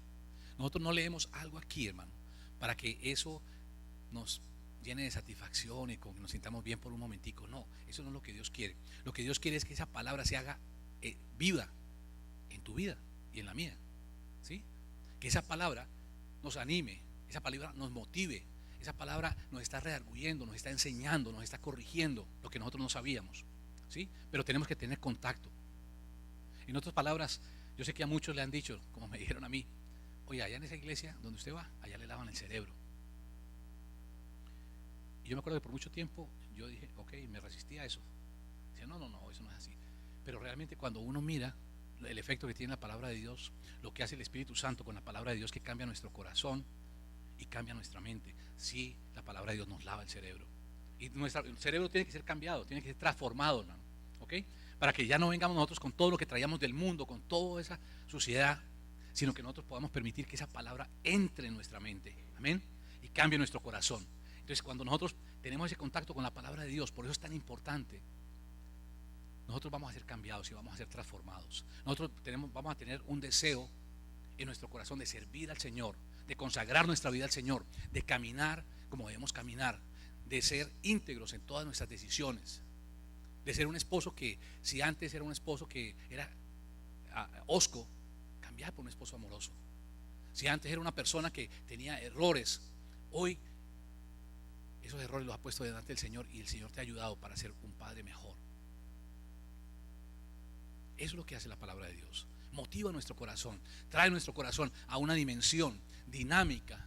Nosotros no leemos algo aquí, hermano, para que eso nos llene de satisfacción y con que nos sintamos bien por un momentico. No, eso no es lo que Dios quiere. Lo que Dios quiere es que esa palabra se haga viva en tu vida y en la mía, ¿sí? Que esa palabra nos anime, esa palabra nos motive, esa palabra nos está redarguyendo, nos está enseñando, nos está corrigiendo lo que nosotros no sabíamos, ¿sí? Pero tenemos que tener contacto. En otras palabras, yo sé que a muchos le han dicho, como me dijeron a mí, oye, allá en esa iglesia donde usted va, allá le lavan el cerebro. Y yo me acuerdo que por mucho tiempo yo dije, ok, me resistí a eso. Decía, no, eso no es así. Pero realmente cuando uno mira el efecto que tiene la palabra de Dios, lo que hace el Espíritu Santo con la palabra de Dios, que cambia nuestro corazón y cambia nuestra mente. Sí, la palabra de Dios nos lava el cerebro. Y el cerebro tiene que ser cambiado, tiene que ser transformado, hermano, ¿ok? Para que ya no vengamos nosotros con todo lo que traíamos del mundo, con toda esa suciedad, sino que nosotros podamos permitir que esa palabra entre en nuestra mente, amén, y cambie nuestro corazón. Entonces, cuando nosotros tenemos ese contacto con la palabra de Dios, por eso es tan importante, nosotros vamos a ser cambiados y vamos a ser transformados. Nosotros vamos a tener un deseo en nuestro corazón de servir al Señor, de consagrar nuestra vida al Señor, de caminar como debemos caminar, de ser íntegros en todas nuestras decisiones, de ser un esposo que, si antes era un esposo que era hosco, cambiar por un esposo amoroso. Si antes era una persona que tenía errores, hoy esos errores los ha puesto delante del Señor y el Señor te ha ayudado para ser un padre mejor. Eso es lo que hace la palabra de Dios. Motiva nuestro corazón, trae nuestro corazón a una dimensión dinámica,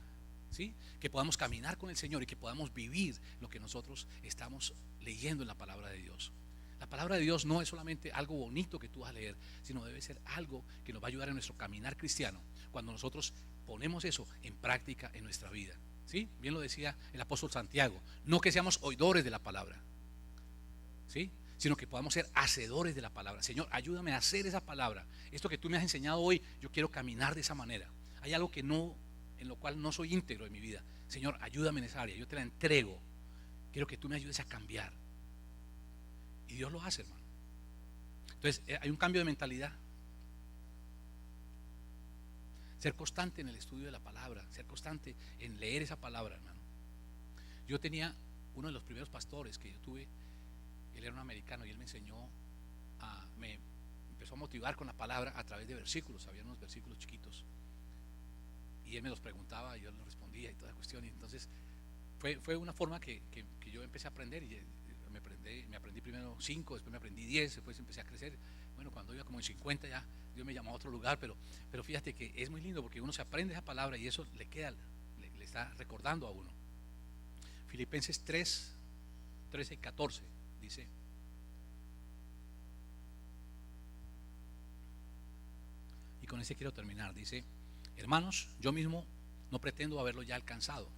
¿sí? Que podamos caminar con el Señor y que podamos vivir lo que nosotros estamos leyendo en la palabra de Dios. La palabra de Dios no es solamente algo bonito que tú vas a leer, sino debe ser algo que nos va a ayudar en nuestro caminar cristiano, cuando nosotros ponemos eso en práctica en nuestra vida, ¿sí? Bien lo decía el apóstol Santiago, no que seamos oidores de la palabra, ¿sí? Sino que podamos ser hacedores de la palabra. Señor, ayúdame a hacer esa palabra. Esto que tú me has enseñado hoy, yo quiero caminar de esa manera. Hay algo que no, en lo cual no soy íntegro en mi vida. Señor, ayúdame en esa área, yo te la entrego. Quiero que tú me ayudes a cambiar. Y Dios lo hace, hermano. Entonces, hay un cambio de mentalidad. Ser constante en el estudio de la palabra, ser constante en leer esa palabra, hermano. Yo tenía uno de los primeros pastores que yo tuve, él era un americano y él me enseñó, me empezó a motivar con la palabra a través de versículos. Había unos versículos chiquitos y él me los preguntaba y yo los respondía y toda cuestión. Y entonces fue una forma que yo empecé a aprender y me aprendí primero 5, después me aprendí 10, después empecé a crecer. Bueno, cuando iba como en 50 ya Dios me llamó a otro lugar, pero fíjate que es muy lindo porque uno se aprende esa palabra y eso le queda, le está recordando a uno. Filipenses 3, 13 y 14 dice: y con ese quiero terminar, dice: hermanos, yo mismo no pretendo haberlo ya alcanzado,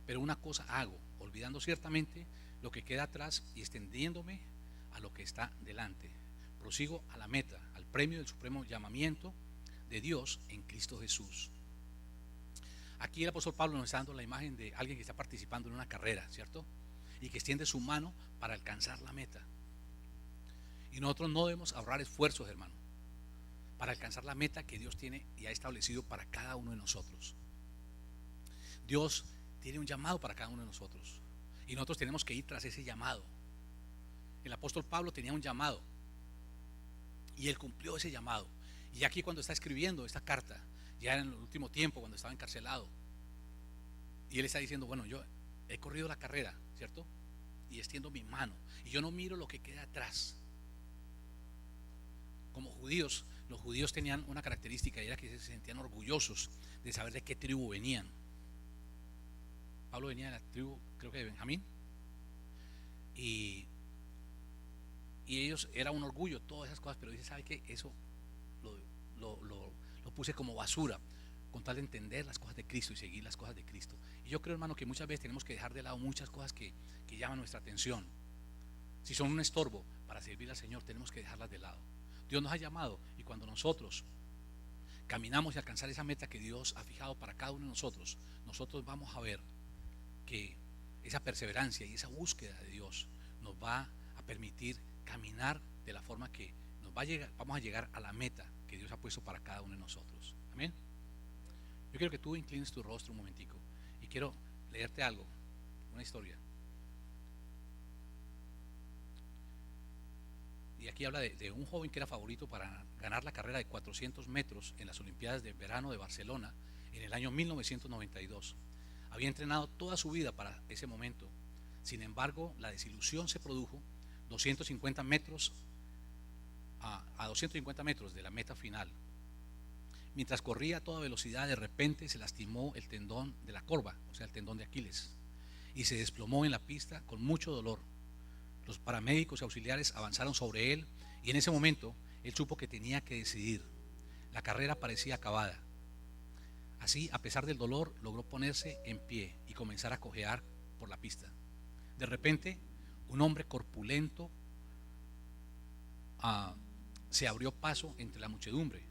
pero una cosa hago, olvidando ciertamente lo que queda atrás y extendiéndome a lo que está delante, prosigo a la meta, al premio del supremo llamamiento de Dios en Cristo Jesús. Aquí el apóstol Pablo nos está dando la imagen de alguien que está participando en una carrera, ¿cierto? Y que extiende su mano para alcanzar la meta. Y nosotros no debemos ahorrar esfuerzos, hermano, para alcanzar la meta que Dios tiene y ha establecido para cada uno de nosotros. Dios tiene un llamado para cada uno de nosotros y nosotros tenemos que ir tras ese llamado. El apóstol Pablo tenía un llamado y él cumplió ese llamado. Y aquí, cuando está escribiendo esta carta, ya en el último tiempo, cuando estaba encarcelado, y él está diciendo: bueno, yo he corrido la carrera, ¿cierto? Y extiendo mi mano y yo no miro lo que queda atrás. Como judíos, los judíos tenían una característica y era que se sentían orgullosos de saber de qué tribu venían. Pablo venía de la tribu, creo que de Benjamín, y ellos, era un orgullo, todas esas cosas, pero dice, ¿sabe qué? Eso lo puse como basura, con tal de entender las cosas de Cristo y seguir las cosas de Cristo. Y yo creo, hermano, que muchas veces tenemos que dejar de lado muchas cosas que llaman nuestra atención. Si son un estorbo para servir al Señor, tenemos que dejarlas de lado. Dios nos ha llamado, y cuando nosotros caminamos y alcanzar esa meta que Dios ha fijado para cada uno de nosotros, nosotros vamos a ver que esa perseverancia y esa búsqueda de Dios nos va a permitir caminar de la forma que vamos a llegar a la meta que Dios ha puesto para cada uno de nosotros. Amén. Yo quiero que tú inclines tu rostro un momentico y quiero leerte algo, una historia. Y aquí habla de un joven que era favorito para ganar la carrera de 400 metros en las Olimpiadas de Verano de Barcelona en el año 1992. Había entrenado toda su vida para ese momento. Sin embargo, la desilusión se produjo 250 metros a 250 metros de la meta final. Mientras corría a toda velocidad, de repente se lastimó el tendón de la corva, o sea, el tendón de Aquiles, y se desplomó en la pista con mucho dolor. Los paramédicos y auxiliares avanzaron sobre él, y en ese momento él supo que tenía que decidir. La carrera parecía acabada. Así, a pesar del dolor, logró ponerse en pie y comenzar a cojear por la pista. De repente, un hombre corpulento se abrió paso entre la muchedumbre,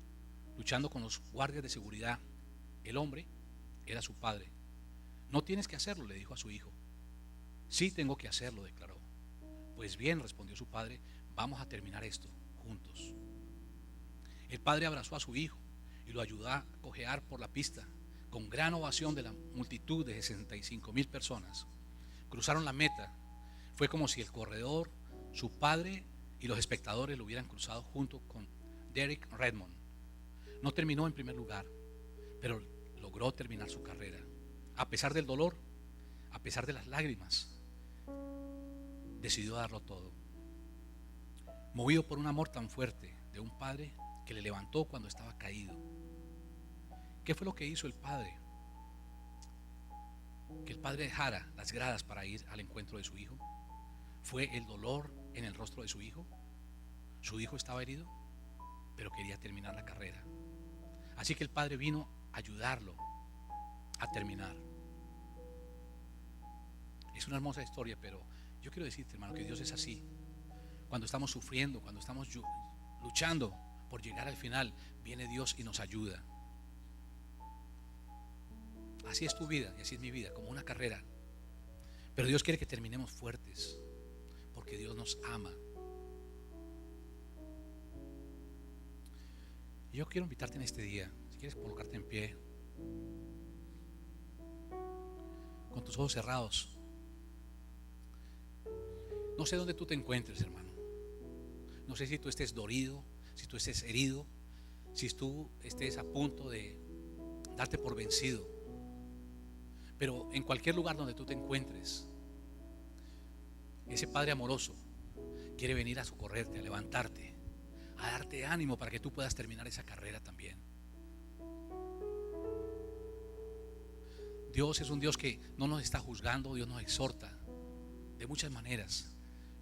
luchando con los guardias de seguridad. El hombre era su padre. No tienes que hacerlo, le dijo a su hijo. Sí, tengo que hacerlo, declaró. Pues bien, respondió su padre, vamos a terminar esto juntos. El padre abrazó a su hijo y lo ayudó a cojear por la pista, con gran ovación de la multitud de 65,000 personas. Cruzaron la meta. Fue como si el corredor, su padre y los espectadores lo hubieran cruzado junto con Derek Redmond. No terminó en primer lugar, pero logró terminar su carrera. A pesar del dolor, a pesar de las lágrimas, decidió darlo todo. Movido por un amor tan fuerte de un padre que le levantó cuando estaba caído. ¿Qué fue lo que hizo el padre? Que el padre dejara las gradas para ir al encuentro de su hijo. ¿Fue el dolor en el rostro de su hijo? Su hijo estaba herido, pero quería terminar la carrera. Así que el padre vino a ayudarlo a terminar. Es una hermosa historia, pero yo quiero decirte, hermano, que Dios es así. Cuando estamos sufriendo, cuando estamos luchando por llegar al final, viene Dios y nos ayuda. Así es tu vida y así es mi vida, como una carrera. Pero Dios quiere que terminemos fuertes, porque Dios nos ama. Y yo quiero invitarte en este día, si quieres colocarte en pie, con tus ojos cerrados. No sé dónde tú te encuentres, hermano. No sé si tú estés dolido, si tú estés herido, si tú estés a punto de darte por vencido. Pero en cualquier lugar donde tú te encuentres, ese Padre amoroso quiere venir a socorrerte, a levantarte, a darte ánimo para que tú puedas terminar esa carrera también. Dios es un Dios que no nos está juzgando, Dios nos exhorta de muchas maneras,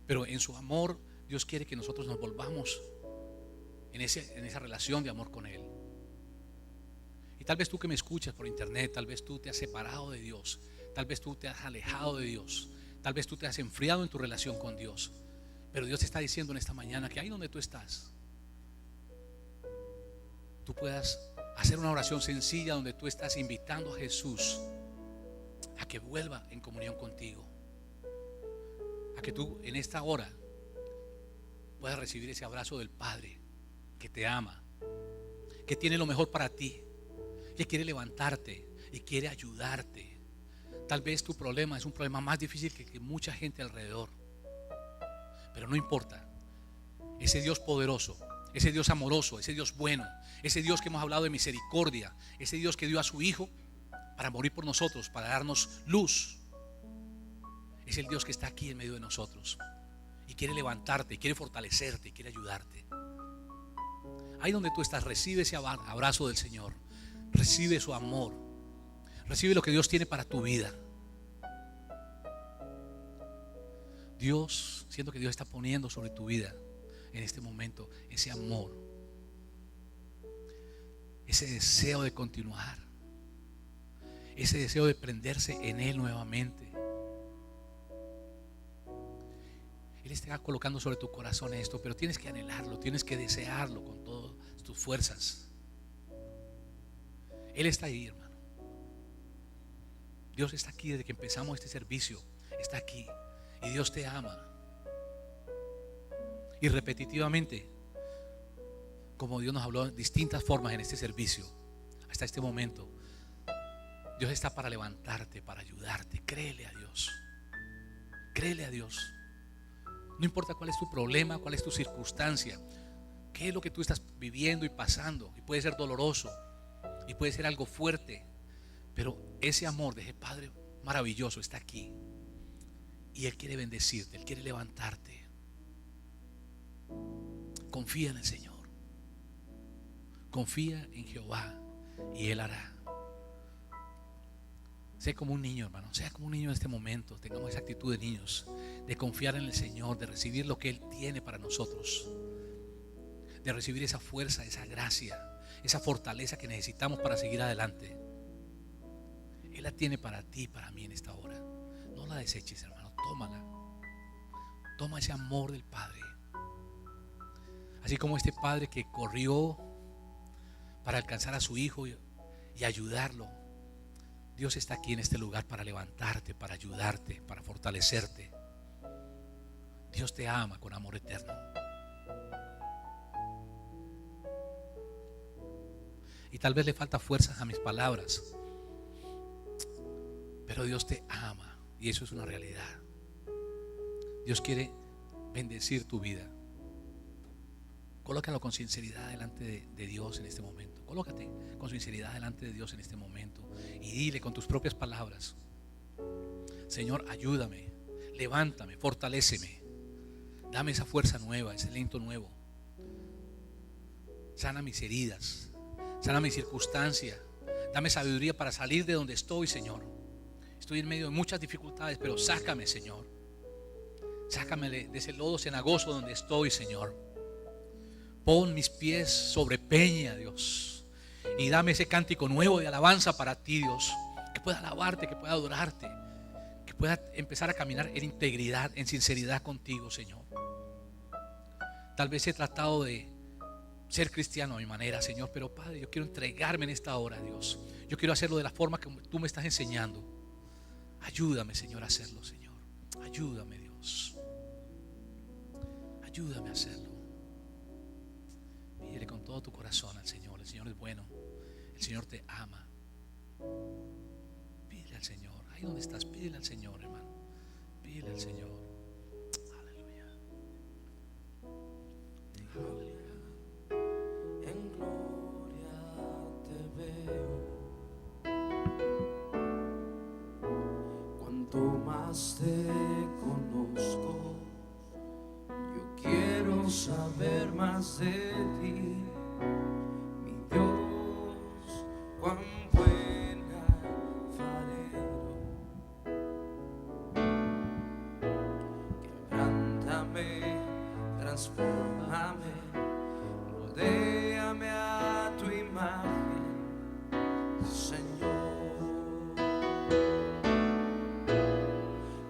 pero en su amor Dios quiere que nosotros nos volvamos en esa relación de amor con Él. Y tal vez tú que me escuchas por internet, tal vez tú te has separado de Dios, tal vez tú te has alejado de Dios, tal vez tú te has enfriado en tu relación con Dios, pero Dios te está diciendo en esta mañana que ahí donde tú estás, tú puedas hacer una oración sencilla donde tú estás invitando a Jesús a que vuelva en comunión contigo, a que tú en esta hora puedas recibir ese abrazo del Padre que te ama, que tiene lo mejor para ti, que quiere levantarte y quiere ayudarte. Tal vez tu problema es un problema más difícil que mucha gente alrededor, pero no importa. Ese Dios poderoso, ese Dios amoroso, ese Dios bueno, ese Dios que hemos hablado de misericordia, ese Dios que dio a su Hijo para morir por nosotros, para darnos luz, es el Dios que está aquí en medio de nosotros y quiere levantarte, y quiere fortalecerte, y quiere ayudarte. Ahí donde tú estás, recibe ese abrazo del Señor, recibe su amor, recibe lo que Dios tiene para tu vida. Dios, siento que Dios está poniendo sobre tu vida en este momento ese amor, ese deseo de continuar, ese deseo de prenderse en Él nuevamente. Él está colocando sobre tu corazón esto, pero tienes que anhelarlo, tienes que desearlo con todas tus fuerzas. Él está ahí, hermano. Dios está aquí desde que empezamos este servicio. Está aquí y Dios te ama. Y repetitivamente, como Dios nos habló en distintas formas en este servicio, hasta este momento, Dios está para levantarte, para ayudarte. Créele a Dios. Créele a Dios. No importa cuál es tu problema, cuál es tu circunstancia, qué es lo que tú estás viviendo y pasando. Y puede ser doloroso, y puede ser algo fuerte, pero ese amor de ese Padre maravilloso está aquí. Y Él quiere bendecirte, Él quiere levantarte. Confía en el Señor. Confía en Jehová y Él hará. Sé como un niño, hermano. Sea como un niño en este momento. Tengamos esa actitud de niños, de confiar en el Señor, de recibir lo que Él tiene para nosotros, de recibir esa fuerza, esa gracia, esa fortaleza que necesitamos para seguir adelante. Él la tiene para ti y para mí en esta hora. No la deseches, hermano. Tómala. Toma ese amor del Padre. Así como este padre que corrió para alcanzar a su hijo y ayudarlo. Dios está aquí en este lugar para levantarte, para ayudarte, para fortalecerte. Dios te ama con amor eterno. Y tal vez le falta fuerzas a mis palabras, pero Dios te ama y eso es una realidad. Dios quiere bendecir tu vida. Colócalo con sinceridad delante de Dios en este momento. Colócate con sinceridad delante de Dios en este momento y dile con tus propias palabras: Señor, ayúdame, levántame, fortaléceme, dame esa fuerza nueva, ese aliento nuevo. Sana mis heridas, sana mi circunstancia, dame sabiduría para salir de donde estoy, Señor. Estoy en medio de muchas dificultades, pero sácame, Señor. Sácame de ese lodo cenagoso donde estoy, Señor. Pon mis pies sobre peña, Dios, y dame ese cántico nuevo de alabanza para ti, Dios, que pueda alabarte, que pueda adorarte, que pueda empezar a caminar en integridad, en sinceridad contigo, Señor. Tal vez he tratado de ser cristiano a mi manera, Señor, pero Padre, yo quiero entregarme en esta hora, Dios. Yo quiero hacerlo de la forma que tú me estás enseñando. Ayúdame, Señor, a hacerlo, Señor. Ayúdame, Dios. Ayúdame a hacerlo. Pídele con todo tu corazón al Señor. El Señor es bueno. El Señor te ama. Pídele al Señor. Ahí donde estás, pídele al Señor, hermano. Pídele al Señor. Aleluya. Aleluya. En gloria te veo. Cuanto más te conozco, yo quiero saber más de ti, mi Dios, cuán buen alfarero. Quebrántame, transfórmame, rodéame a tu imagen, Señor.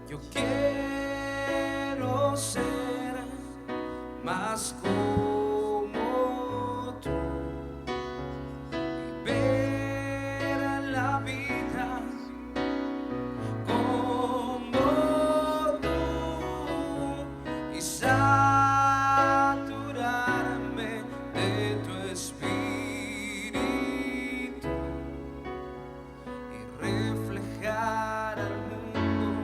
Yo quiero ser más como tú y ver la vida como tú y saturarme de tu espíritu y reflejar al mundo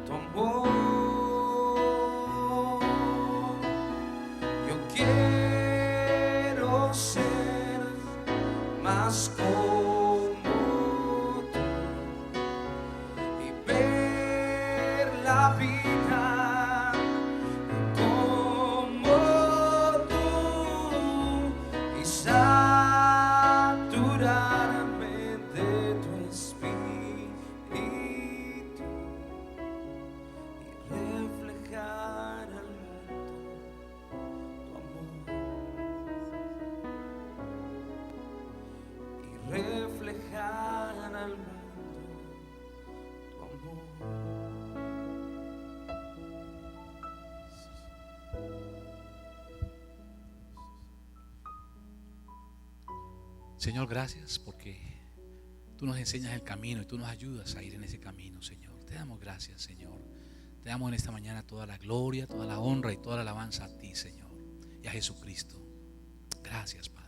tu amor. Señor, gracias porque tú nos enseñas el camino y tú nos ayudas a ir en ese camino, Señor. Te damos gracias, Señor. Te damos en esta mañana toda la gloria, toda la honra y toda la alabanza a ti, Señor, y a Jesucristo. Gracias, Padre.